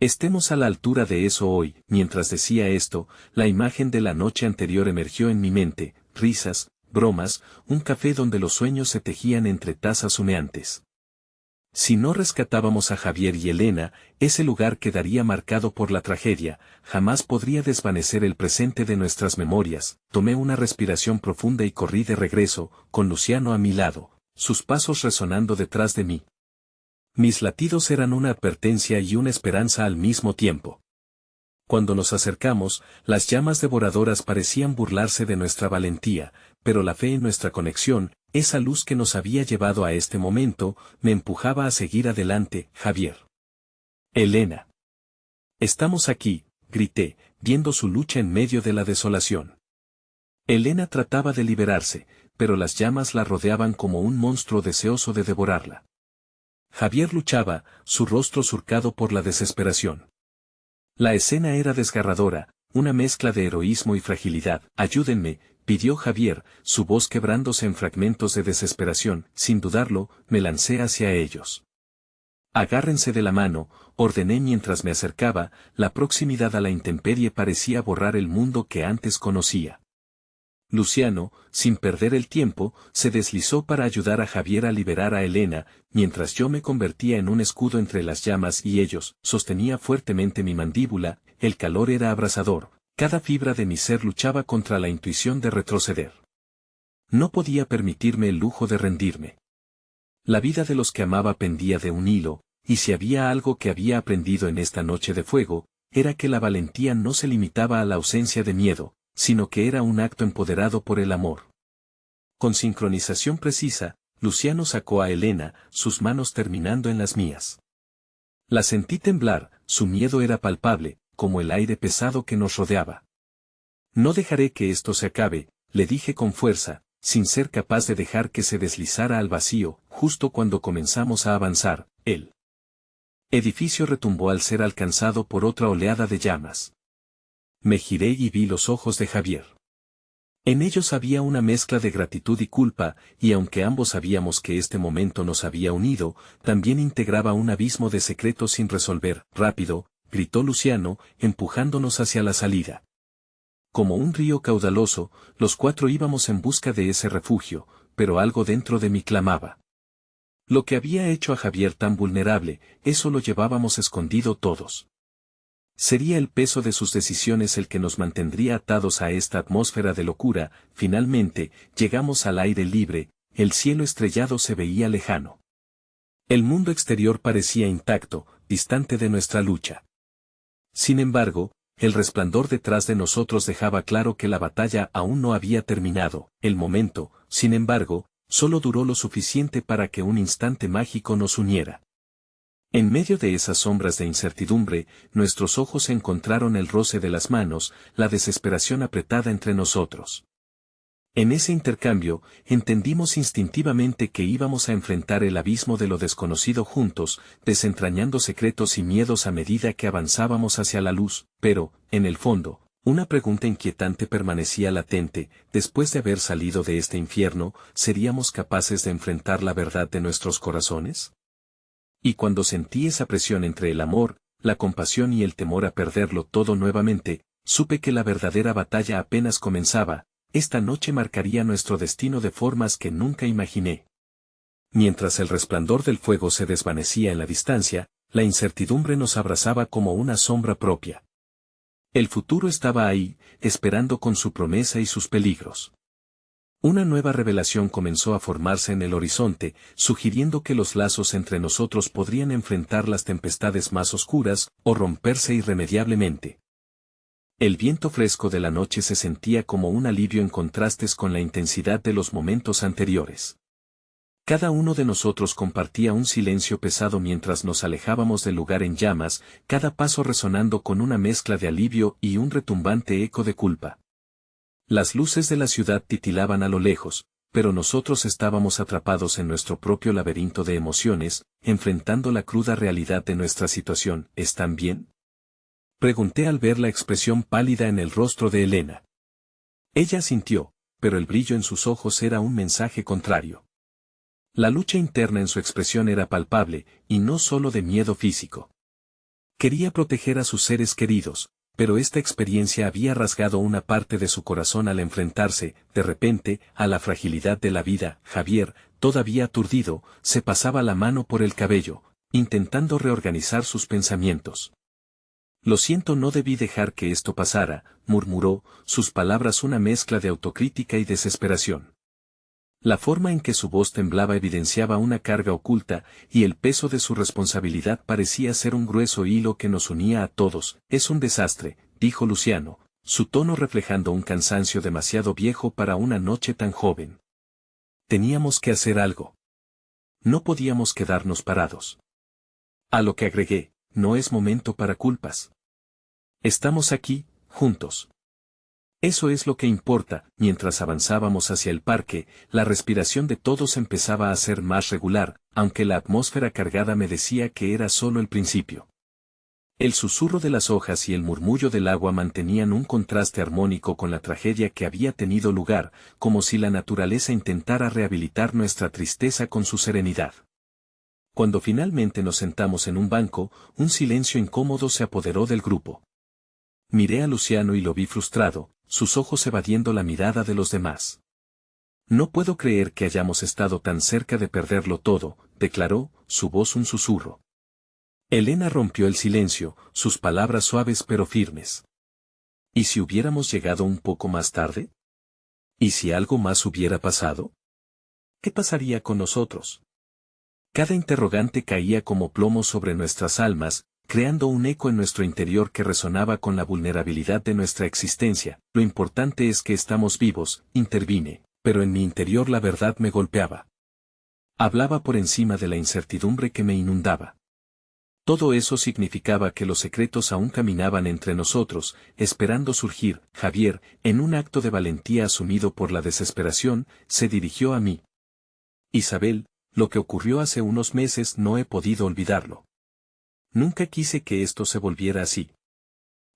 Estemos a la altura de eso hoy. Mientras decía esto, la imagen de la noche anterior emergió en mi mente: risas, bromas, un café donde los sueños se tejían entre tazas humeantes. Si no rescatábamos a Javier y Elena, ese lugar quedaría marcado por la tragedia, jamás podría desvanecer el presente de nuestras memorias. Tomé una respiración profunda y corrí de regreso, con Luciano a mi lado, sus pasos resonando detrás de mí. Mis latidos eran una advertencia y una esperanza al mismo tiempo. Cuando nos acercamos, las llamas devoradoras parecían burlarse de nuestra valentía, pero la fe en nuestra conexión, esa luz que nos había llevado a este momento, me empujaba a seguir adelante. «Javier. Elena. Estamos aquí», grité, viendo su lucha en medio de la desolación. Elena trataba de liberarse, pero las llamas la rodeaban como un monstruo deseoso de devorarla. Javier luchaba, su rostro surcado por la desesperación. La escena era desgarradora, una mezcla de heroísmo y fragilidad. «Ayúdenme», pidió Javier, su voz quebrándose en fragmentos de desesperación. Sin dudarlo, me lancé hacia ellos. Agárrense de la mano, ordené mientras me acercaba, la proximidad a la intemperie parecía borrar el mundo que antes conocía. Luciano, sin perder el tiempo, se deslizó para ayudar a Javier a liberar a Elena, mientras yo me convertía en un escudo entre las llamas y ellos, sostenía fuertemente mi mandíbula, el calor era abrasador, cada fibra de mi ser luchaba contra la intuición de retroceder. No podía permitirme el lujo de rendirme. La vida de los que amaba pendía de un hilo, y si había algo que había aprendido en esta noche de fuego, era que la valentía no se limitaba a la ausencia de miedo, sino que era un acto empoderado por el amor. Con sincronización precisa, Luciano sacó a Elena, sus manos terminando en las mías. La sentí temblar, su miedo era palpable, como el aire pesado que nos rodeaba. No dejaré que esto se acabe, le dije con fuerza, sin ser capaz de dejar que se deslizara al vacío, justo cuando comenzamos a avanzar, el edificio retumbó al ser alcanzado por otra oleada de llamas. Me giré y vi los ojos de Javier. En ellos había una mezcla de gratitud y culpa, y aunque ambos sabíamos que este momento nos había unido, también integraba un abismo de secretos sin resolver. Rápido, gritó Luciano, empujándonos hacia la salida. Como un río caudaloso, los cuatro íbamos en busca de ese refugio, pero algo dentro de mí clamaba. Lo que había hecho a Javier tan vulnerable, eso lo llevábamos escondido todos. Sería el peso de sus decisiones el que nos mantendría atados a esta atmósfera de locura. Finalmente, llegamos al aire libre, el cielo estrellado se veía lejano. El mundo exterior parecía intacto, distante de nuestra lucha. Sin embargo, el resplandor detrás de nosotros dejaba claro que la batalla aún no había terminado. El momento, sin embargo, solo duró lo suficiente para que un instante mágico nos uniera. En medio de esas sombras de incertidumbre, nuestros ojos encontraron el roce de las manos, la desesperación apretada entre nosotros. En ese intercambio, entendimos instintivamente que íbamos a enfrentar el abismo de lo desconocido juntos, desentrañando secretos y miedos a medida que avanzábamos hacia la luz, pero, en el fondo, una pregunta inquietante permanecía latente: después de haber salido de este infierno, ¿seríamos capaces de enfrentar la verdad de nuestros corazones? Y cuando sentí esa presión entre el amor, la compasión y el temor a perderlo todo nuevamente, supe que la verdadera batalla apenas comenzaba. Esta noche marcaría nuestro destino de formas que nunca imaginé. Mientras el resplandor del fuego se desvanecía en la distancia, la incertidumbre nos abrazaba como una sombra propia. El futuro estaba ahí, esperando con su promesa y sus peligros. Una nueva revelación comenzó a formarse en el horizonte, sugiriendo que los lazos entre nosotros podrían enfrentar las tempestades más oscuras, o romperse irremediablemente. El viento fresco de la noche se sentía como un alivio en contrastes con la intensidad de los momentos anteriores. Cada uno de nosotros compartía un silencio pesado mientras nos alejábamos del lugar en llamas, cada paso resonando con una mezcla de alivio y un retumbante eco de culpa. Las luces de la ciudad titilaban a lo lejos, pero nosotros estábamos atrapados en nuestro propio laberinto de emociones, enfrentando la cruda realidad de nuestra situación. ¿Están bien?, pregunté al ver la expresión pálida en el rostro de Elena. Ella asintió, pero el brillo en sus ojos era un mensaje contrario. La lucha interna en su expresión era palpable, y no solo de miedo físico. Quería proteger a sus seres queridos, pero esta experiencia había rasgado una parte de su corazón al enfrentarse, de repente, a la fragilidad de la vida. Javier, todavía aturdido, se pasaba la mano por el cabello, intentando reorganizar sus pensamientos. Lo siento, no debí dejar que esto pasara, murmuró, sus palabras una mezcla de autocrítica y desesperación. La forma en que su voz temblaba evidenciaba una carga oculta, y el peso de su responsabilidad parecía ser un grueso hilo que nos unía a todos. Es un desastre, dijo Luciano, su tono reflejando un cansancio demasiado viejo para una noche tan joven. Teníamos que hacer algo. No podíamos quedarnos parados. A lo que agregué: no es momento para culpas. Estamos aquí, juntos. Eso es lo que importa. Mientras avanzábamos hacia el parque, la respiración de todos empezaba a ser más regular, aunque la atmósfera cargada me decía que era solo el principio. El susurro de las hojas y el murmullo del agua mantenían un contraste armónico con la tragedia que había tenido lugar, como si la naturaleza intentara rehabilitar nuestra tristeza con su serenidad. Cuando finalmente nos sentamos en un banco, un silencio incómodo se apoderó del grupo. Miré a Luciano y lo vi frustrado, sus ojos evadiendo la mirada de los demás. No puedo creer que hayamos estado tan cerca de perderlo todo, declaró, su voz un susurro. Elena rompió el silencio, sus palabras suaves pero firmes. ¿Y si hubiéramos llegado un poco más tarde? ¿Y si algo más hubiera pasado? ¿Qué pasaría con nosotros? Cada interrogante caía como plomo sobre nuestras almas, creando un eco en nuestro interior que resonaba con la vulnerabilidad de nuestra existencia. Lo importante es que estamos vivos, intervine, pero en mi interior la verdad me golpeaba. Hablaba por encima de la incertidumbre que me inundaba. Todo eso significaba que los secretos aún caminaban entre nosotros, esperando surgir. Javier, en un acto de valentía asumido por la desesperación, se dirigió a mí. Isabel, lo que ocurrió hace unos meses no he podido olvidarlo. Nunca quise que esto se volviera así.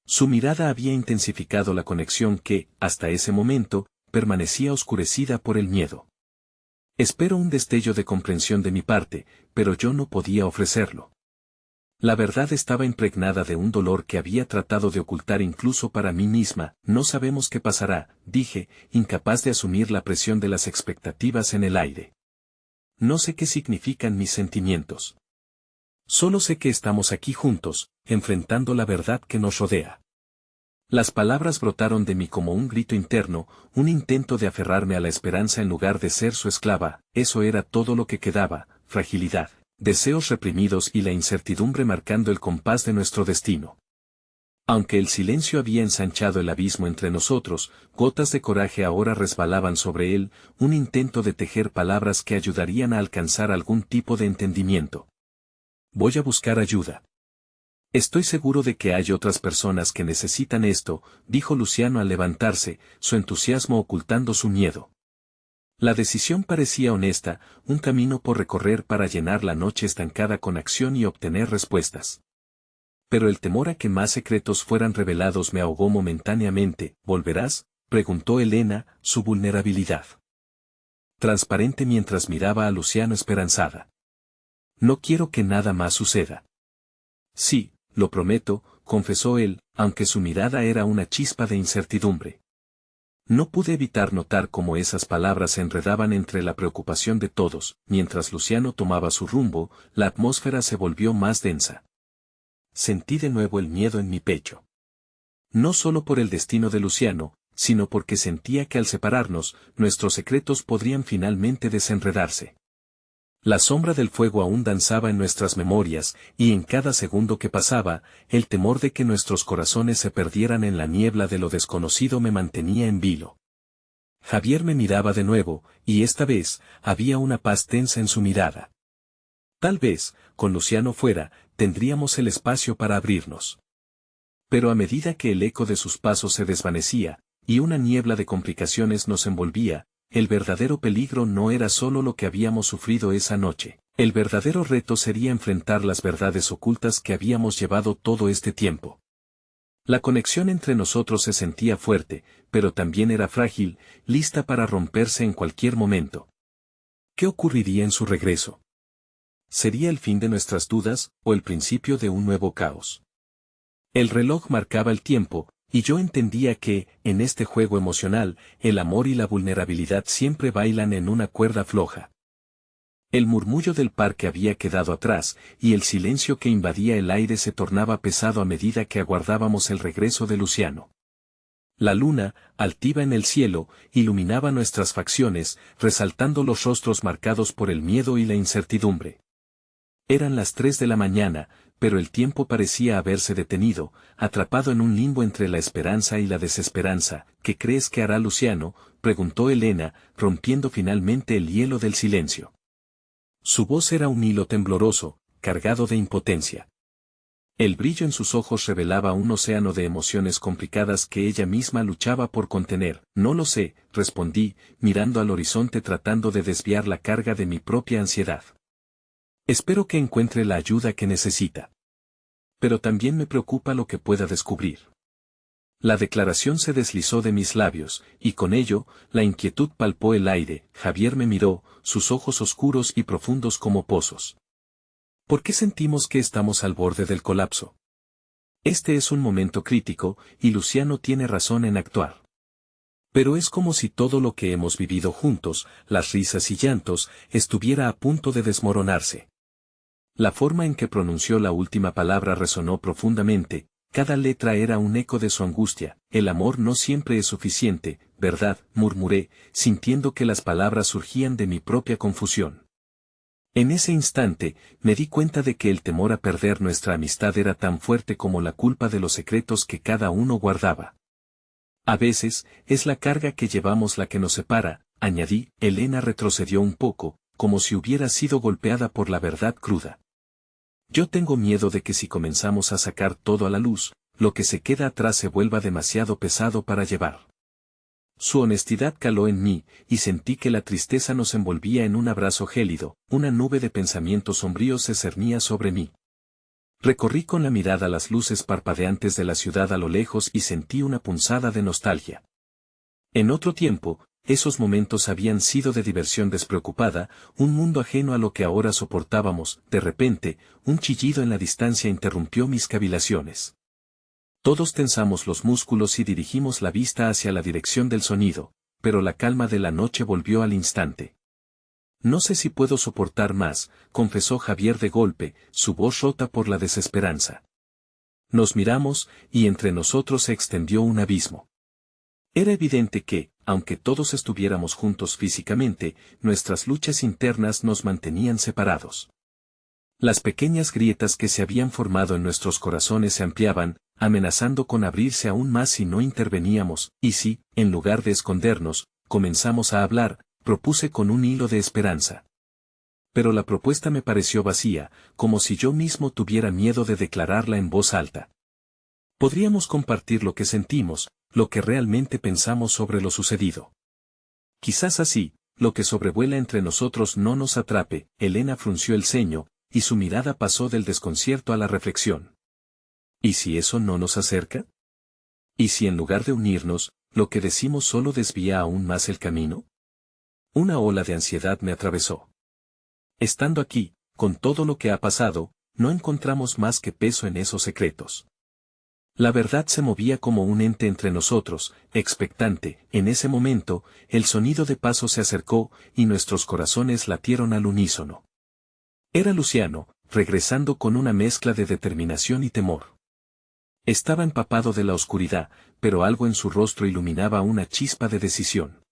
Su mirada había intensificado la conexión que, hasta ese momento, permanecía oscurecida por el miedo. Espero un destello de comprensión de mi parte, pero yo no podía ofrecerlo. La verdad estaba impregnada de un dolor que había tratado de ocultar incluso para mí misma. No sabemos qué pasará, dije, incapaz de asumir la presión de las expectativas en el aire. No sé qué significan mis sentimientos. Solo sé que estamos aquí juntos, enfrentando la verdad que nos rodea. Las palabras brotaron de mí como un grito interno, un intento de aferrarme a la esperanza en lugar de ser su esclava. Eso era todo lo que quedaba: fragilidad, deseos reprimidos y la incertidumbre marcando el compás de nuestro destino. Aunque el silencio había ensanchado el abismo entre nosotros, gotas de coraje ahora resbalaban sobre él, un intento de tejer palabras que ayudarían a alcanzar algún tipo de entendimiento. Voy a buscar ayuda. Estoy seguro de que hay otras personas que necesitan esto, dijo Luciano al levantarse, su entusiasmo ocultando su miedo. La decisión parecía honesta, un camino por recorrer para llenar la noche estancada con acción y obtener respuestas. Pero el temor a que más secretos fueran revelados me ahogó momentáneamente. ¿Volverás?, preguntó Elena, su vulnerabilidad transparente mientras miraba a Luciano esperanzada. No quiero que nada más suceda. Sí, lo prometo, confesó él, aunque su mirada era una chispa de incertidumbre. No pude evitar notar cómo esas palabras se enredaban entre la preocupación de todos. Mientras Luciano tomaba su rumbo, la atmósfera se volvió más densa. Sentí de nuevo el miedo en mi pecho. No solo por el destino de Luciano, sino porque sentía que al separarnos, nuestros secretos podrían finalmente desenredarse. La sombra del fuego aún danzaba en nuestras memorias, y en cada segundo que pasaba, el temor de que nuestros corazones se perdieran en la niebla de lo desconocido me mantenía en vilo. Javier me miraba de nuevo, y esta vez, había una paz tensa en su mirada. Tal vez, con Luciano fuera, tendríamos el espacio para abrirnos. Pero a medida que el eco de sus pasos se desvanecía, y una niebla de complicaciones nos envolvía, el verdadero peligro no era solo lo que habíamos sufrido esa noche. El verdadero reto sería enfrentar las verdades ocultas que habíamos llevado todo este tiempo. La conexión entre nosotros se sentía fuerte, pero también era frágil, lista para romperse en cualquier momento. ¿Qué ocurriría en su regreso? ¿Sería el fin de nuestras dudas, o el principio de un nuevo caos? El reloj marcaba el tiempo, y yo entendía que, en este juego emocional, el amor y la vulnerabilidad siempre bailan en una cuerda floja. El murmullo del parque había quedado atrás, y el silencio que invadía el aire se tornaba pesado a medida que aguardábamos el regreso de Luciano. La luna, altiva en el cielo, iluminaba nuestras facciones, resaltando los rostros marcados por el miedo y la incertidumbre. Eran las 3 de la mañana, pero el tiempo parecía haberse detenido, atrapado en un limbo entre la esperanza y la desesperanza. ¿Qué crees que hará Luciano?, preguntó Elena, rompiendo finalmente el hielo del silencio. Su voz era un hilo tembloroso, cargado de impotencia. El brillo en sus ojos revelaba un océano de emociones complicadas que ella misma luchaba por contener. No lo sé, respondí, mirando al horizonte tratando de desviar la carga de mi propia ansiedad. Espero que encuentre la ayuda que necesita. Pero también me preocupa lo que pueda descubrir. La declaración se deslizó de mis labios, y con ello, la inquietud palpó el aire. Javier me miró, sus ojos oscuros y profundos como pozos. ¿Por qué sentimos que estamos al borde del colapso? Este es un momento crítico, y Luciano tiene razón en actuar. Pero es como si todo lo que hemos vivido juntos, las risas y llantos, estuviera a punto de desmoronarse. La forma en que pronunció la última palabra resonó profundamente, cada letra era un eco de su angustia. El amor no siempre es suficiente, ¿verdad?, murmuré, sintiendo que las palabras surgían de mi propia confusión. En ese instante, me di cuenta de que el temor a perder nuestra amistad era tan fuerte como la culpa de los secretos que cada uno guardaba. A veces, es la carga que llevamos la que nos separa, añadí. Elena retrocedió un poco, como si hubiera sido golpeada por la verdad cruda. Yo tengo miedo de que si comenzamos a sacar todo a la luz, lo que se queda atrás se vuelva demasiado pesado para llevar. Su honestidad caló en mí, y sentí que la tristeza nos envolvía en un abrazo gélido, una nube de pensamientos sombríos se cernía sobre mí. Recorrí con la mirada las luces parpadeantes de la ciudad a lo lejos y sentí una punzada de nostalgia. En otro tiempo, esos momentos habían sido de diversión despreocupada, un mundo ajeno a lo que ahora soportábamos. De repente, un chillido en la distancia interrumpió mis cavilaciones. Todos tensamos los músculos y dirigimos la vista hacia la dirección del sonido, pero la calma de la noche volvió al instante. No sé si puedo soportar más, confesó Javier de golpe, su voz rota por la desesperanza. Nos miramos, y entre nosotros se extendió un abismo. Era evidente que, aunque todos estuviéramos juntos físicamente, nuestras luchas internas nos mantenían separados. Las pequeñas grietas que se habían formado en nuestros corazones se ampliaban, amenazando con abrirse aún más si no interveníamos, y si, en lugar de escondernos, comenzamos a hablar, propuse con un hilo de esperanza. Pero la propuesta me pareció vacía, como si yo mismo tuviera miedo de declararla en voz alta. Podríamos compartir lo que sentimos, lo que realmente pensamos sobre lo sucedido. Quizás así, lo que sobrevuela entre nosotros no nos atrape. Elena frunció el ceño, y su mirada pasó del desconcierto a la reflexión. ¿Y si eso no nos acerca? ¿Y si en lugar de unirnos, lo que decimos solo desvía aún más el camino? Una ola de ansiedad me atravesó. Estando aquí, con todo lo que ha pasado, no encontramos más que peso en esos secretos. La verdad se movía como un ente entre nosotros, expectante. En ese momento, el sonido de paso se acercó, y nuestros corazones latieron al unísono. Era Luciano, regresando con una mezcla de determinación y temor. Estaba empapado de la oscuridad, pero algo en su rostro iluminaba una chispa de decisión.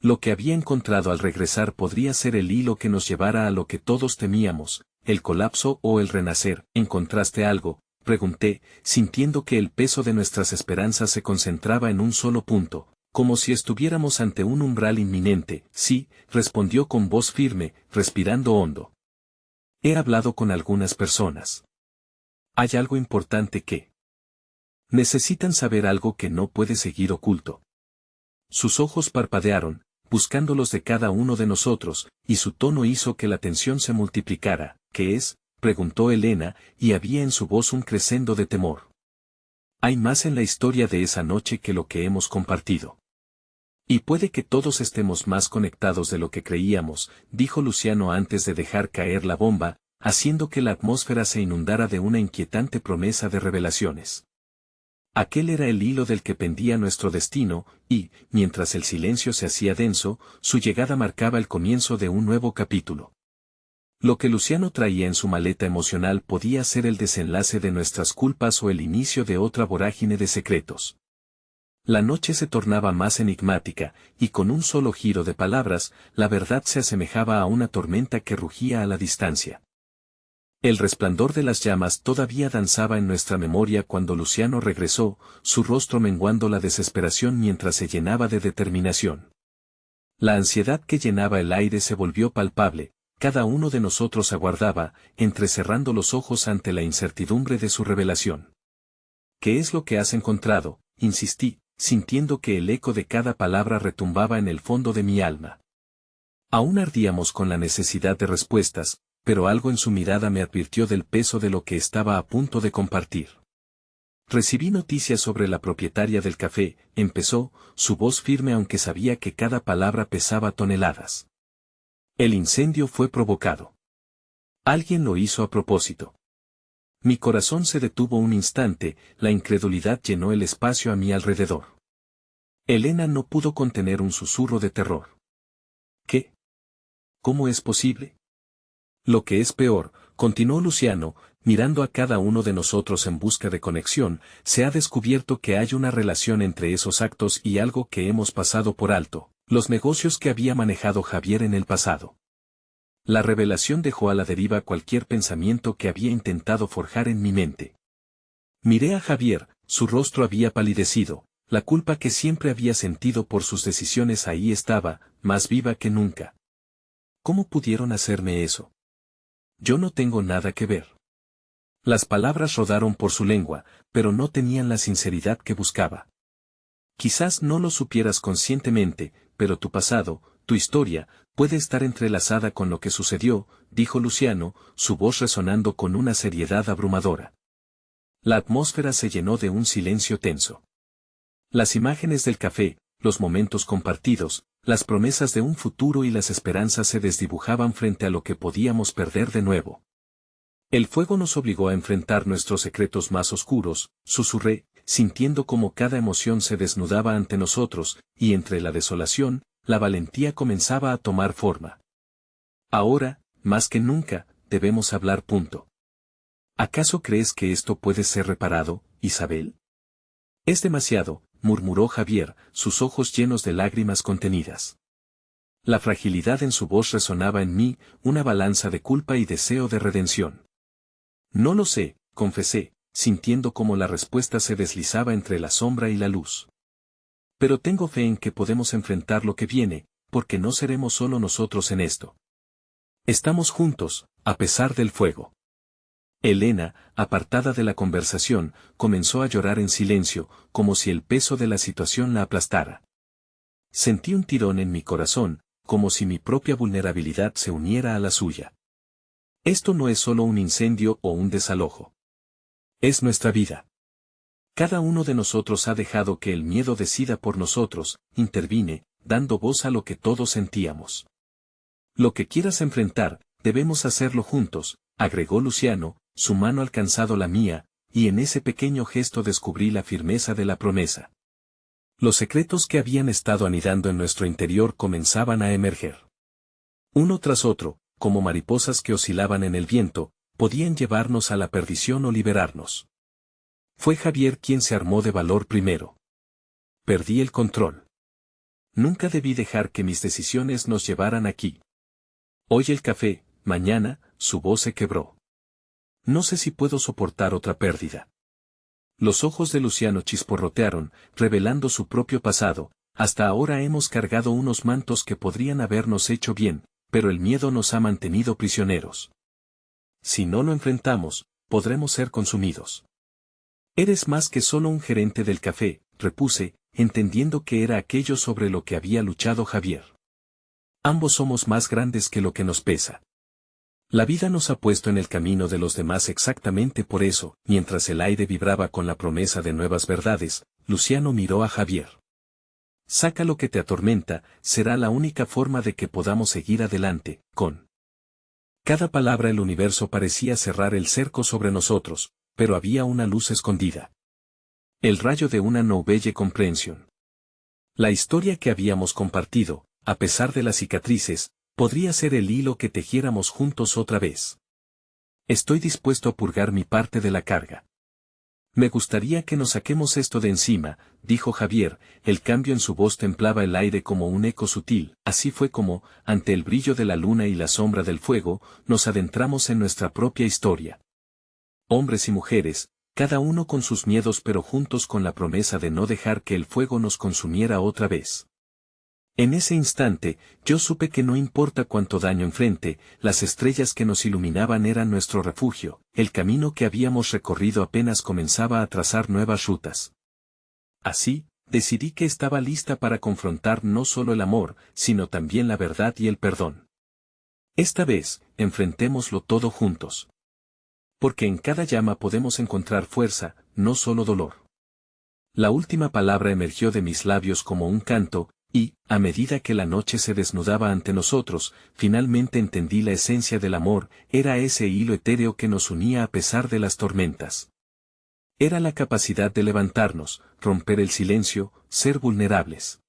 Lo que había encontrado al regresar podría ser el hilo que nos llevara a lo que todos temíamos, el colapso o el renacer. ¿Encontraste algo?, pregunté, sintiendo que el peso de nuestras esperanzas se concentraba en un solo punto, como si estuviéramos ante un umbral inminente. Sí, respondió con voz firme, respirando hondo. He hablado con algunas personas. Hay algo importante que necesitan saber, algo que no puede seguir oculto. Sus ojos parpadearon, buscando los de cada uno de nosotros, y su tono hizo que la tensión se multiplicara. ¿Qué es?, preguntó Elena, y había en su voz un crescendo de temor. Hay más en la historia de esa noche que lo que hemos compartido. Y puede que todos estemos más conectados de lo que creíamos, dijo Luciano antes de dejar caer la bomba, haciendo que la atmósfera se inundara de una inquietante promesa de revelaciones. Aquel era el hilo del que pendía nuestro destino, y, mientras el silencio se hacía denso, su llegada marcaba el comienzo de un nuevo capítulo. Lo que Luciano traía en su maleta emocional podía ser el desenlace de nuestras culpas o el inicio de otra vorágine de secretos. La noche se tornaba más enigmática, y con un solo giro de palabras, la verdad se asemejaba a una tormenta que rugía a la distancia. El resplandor de las llamas todavía danzaba en nuestra memoria cuando Luciano regresó, su rostro menguando la desesperación mientras se llenaba de determinación. La ansiedad que llenaba el aire se volvió palpable, cada uno de nosotros aguardaba, entrecerrando los ojos ante la incertidumbre de su revelación. ¿Qué es lo que has encontrado?, insistí, sintiendo que el eco de cada palabra retumbaba en el fondo de mi alma. Aún ardíamos con la necesidad de respuestas, pero algo en su mirada me advirtió del peso de lo que estaba a punto de compartir. Recibí noticias sobre la propietaria del café, empezó, su voz firme aunque sabía que cada palabra pesaba toneladas. El incendio fue provocado. Alguien lo hizo a propósito. Mi corazón se detuvo un instante, la incredulidad llenó el espacio a mi alrededor. Elena no pudo contener un susurro de terror. ¿Qué? ¿Cómo es posible? Lo que es peor, continuó Luciano, mirando a cada uno de nosotros en busca de conexión, se ha descubierto que hay una relación entre esos actos y algo que hemos pasado por alto, los negocios que había manejado Javier en el pasado. La revelación dejó a la deriva cualquier pensamiento que había intentado forjar en mi mente. Miré a Javier, su rostro había palidecido, la culpa que siempre había sentido por sus decisiones ahí estaba, más viva que nunca. ¿Cómo pudieron hacerme eso? Yo no tengo nada que ver. Las palabras rodaron por su lengua, pero no tenían la sinceridad que buscaba. Quizás no lo supieras conscientemente, pero tu pasado, tu historia, puede estar entrelazada con lo que sucedió, dijo Luciano, su voz resonando con una seriedad abrumadora. La atmósfera se llenó de un silencio tenso. Las imágenes del café, los momentos compartidos, las promesas de un futuro y las esperanzas se desdibujaban frente a lo que podíamos perder de nuevo. El fuego nos obligó a enfrentar nuestros secretos más oscuros, susurré, sintiendo como cada emoción se desnudaba ante nosotros, y entre la desolación, la valentía comenzaba a tomar forma. Ahora, más que nunca, debemos hablar. ¿Acaso crees que esto puede ser reparado, Isabel? Es demasiado, murmuró Javier, sus ojos llenos de lágrimas contenidas. La fragilidad en su voz resonaba en mí, una balanza de culpa y deseo de redención. No lo sé, confesé, sintiendo como la respuesta se deslizaba entre la sombra y la luz. Pero tengo fe en que podemos enfrentar lo que viene, porque no seremos solo nosotros en esto. Estamos juntos, a pesar del fuego. Elena, apartada de la conversación, comenzó a llorar en silencio, como si el peso de la situación la aplastara. Sentí un tirón en mi corazón, como si mi propia vulnerabilidad se uniera a la suya. Esto no es solo un incendio o un desalojo. Es nuestra vida. Cada uno de nosotros ha dejado que el miedo decida por nosotros, intervine, dando voz a lo que todos sentíamos. Lo que quieras enfrentar, debemos hacerlo juntos, agregó Luciano, su mano alcanzado la mía, y en ese pequeño gesto descubrí la firmeza de la promesa. Los secretos que habían estado anidando en nuestro interior comenzaban a emerger. Uno tras otro, como mariposas que oscilaban en el viento, podían llevarnos a la perdición o liberarnos. Fue Javier quien se armó de valor primero. Perdí el control. Nunca debí dejar que mis decisiones nos llevaran aquí. Hoy el café, mañana, su voz se quebró. No sé si puedo soportar otra pérdida. Los ojos de Luciano chisporrotearon, revelando su propio pasado. Hasta ahora hemos cargado unos mantos que podrían habernos hecho bien, pero el miedo nos ha mantenido prisioneros. Si no lo enfrentamos, podremos ser consumidos. Eres más que solo un gerente del café, repuse, entendiendo que era aquello sobre lo que había luchado Javier. Ambos somos más grandes que lo que nos pesa. La vida nos ha puesto en el camino de los demás exactamente por eso, mientras el aire vibraba con la promesa de nuevas verdades, Luciano miró a Javier. Saca lo que te atormenta, será la única forma de que podamos seguir adelante, con cada palabra el universo parecía cerrar el cerco sobre nosotros, pero había una luz escondida. El rayo de una nouvelle compréhension. La historia que habíamos compartido, a pesar de las cicatrices, podría ser el hilo que tejiéramos juntos otra vez. Estoy dispuesto a purgar mi parte de la carga. Me gustaría que nos saquemos esto de encima, dijo Javier, el cambio en su voz templaba el aire como un eco sutil, así fue como, ante el brillo de la luna y la sombra del fuego, nos adentramos en nuestra propia historia. Hombres y mujeres, cada uno con sus miedos pero juntos con la promesa de no dejar que el fuego nos consumiera otra vez. En ese instante, yo supe que no importa cuánto daño enfrente, las estrellas que nos iluminaban eran nuestro refugio, el camino que habíamos recorrido apenas comenzaba a trazar nuevas rutas. Así, decidí que estaba lista para confrontar no solo el amor, sino también la verdad y el perdón. Esta vez, enfrentémoslo todo juntos. Porque en cada llama podemos encontrar fuerza, no solo dolor. La última palabra emergió de mis labios como un canto, Y, a medida que la noche se desnudaba ante nosotros, finalmente entendí la esencia del amor, era ese hilo etéreo que nos unía a pesar de las tormentas. Era la capacidad de levantarnos, romper el silencio, ser vulnerables.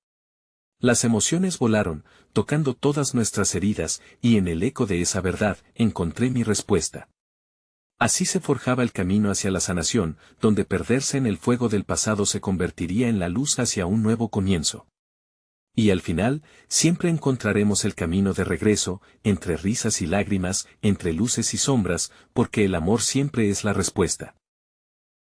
Las emociones volaron, tocando todas nuestras heridas, y en el eco de esa verdad encontré mi respuesta. Así se forjaba el camino hacia la sanación, donde perderse en el fuego del pasado se convertiría en la luz hacia un nuevo comienzo. Y al final, siempre encontraremos el camino de regreso, entre risas y lágrimas, entre luces y sombras, porque el amor siempre es la respuesta.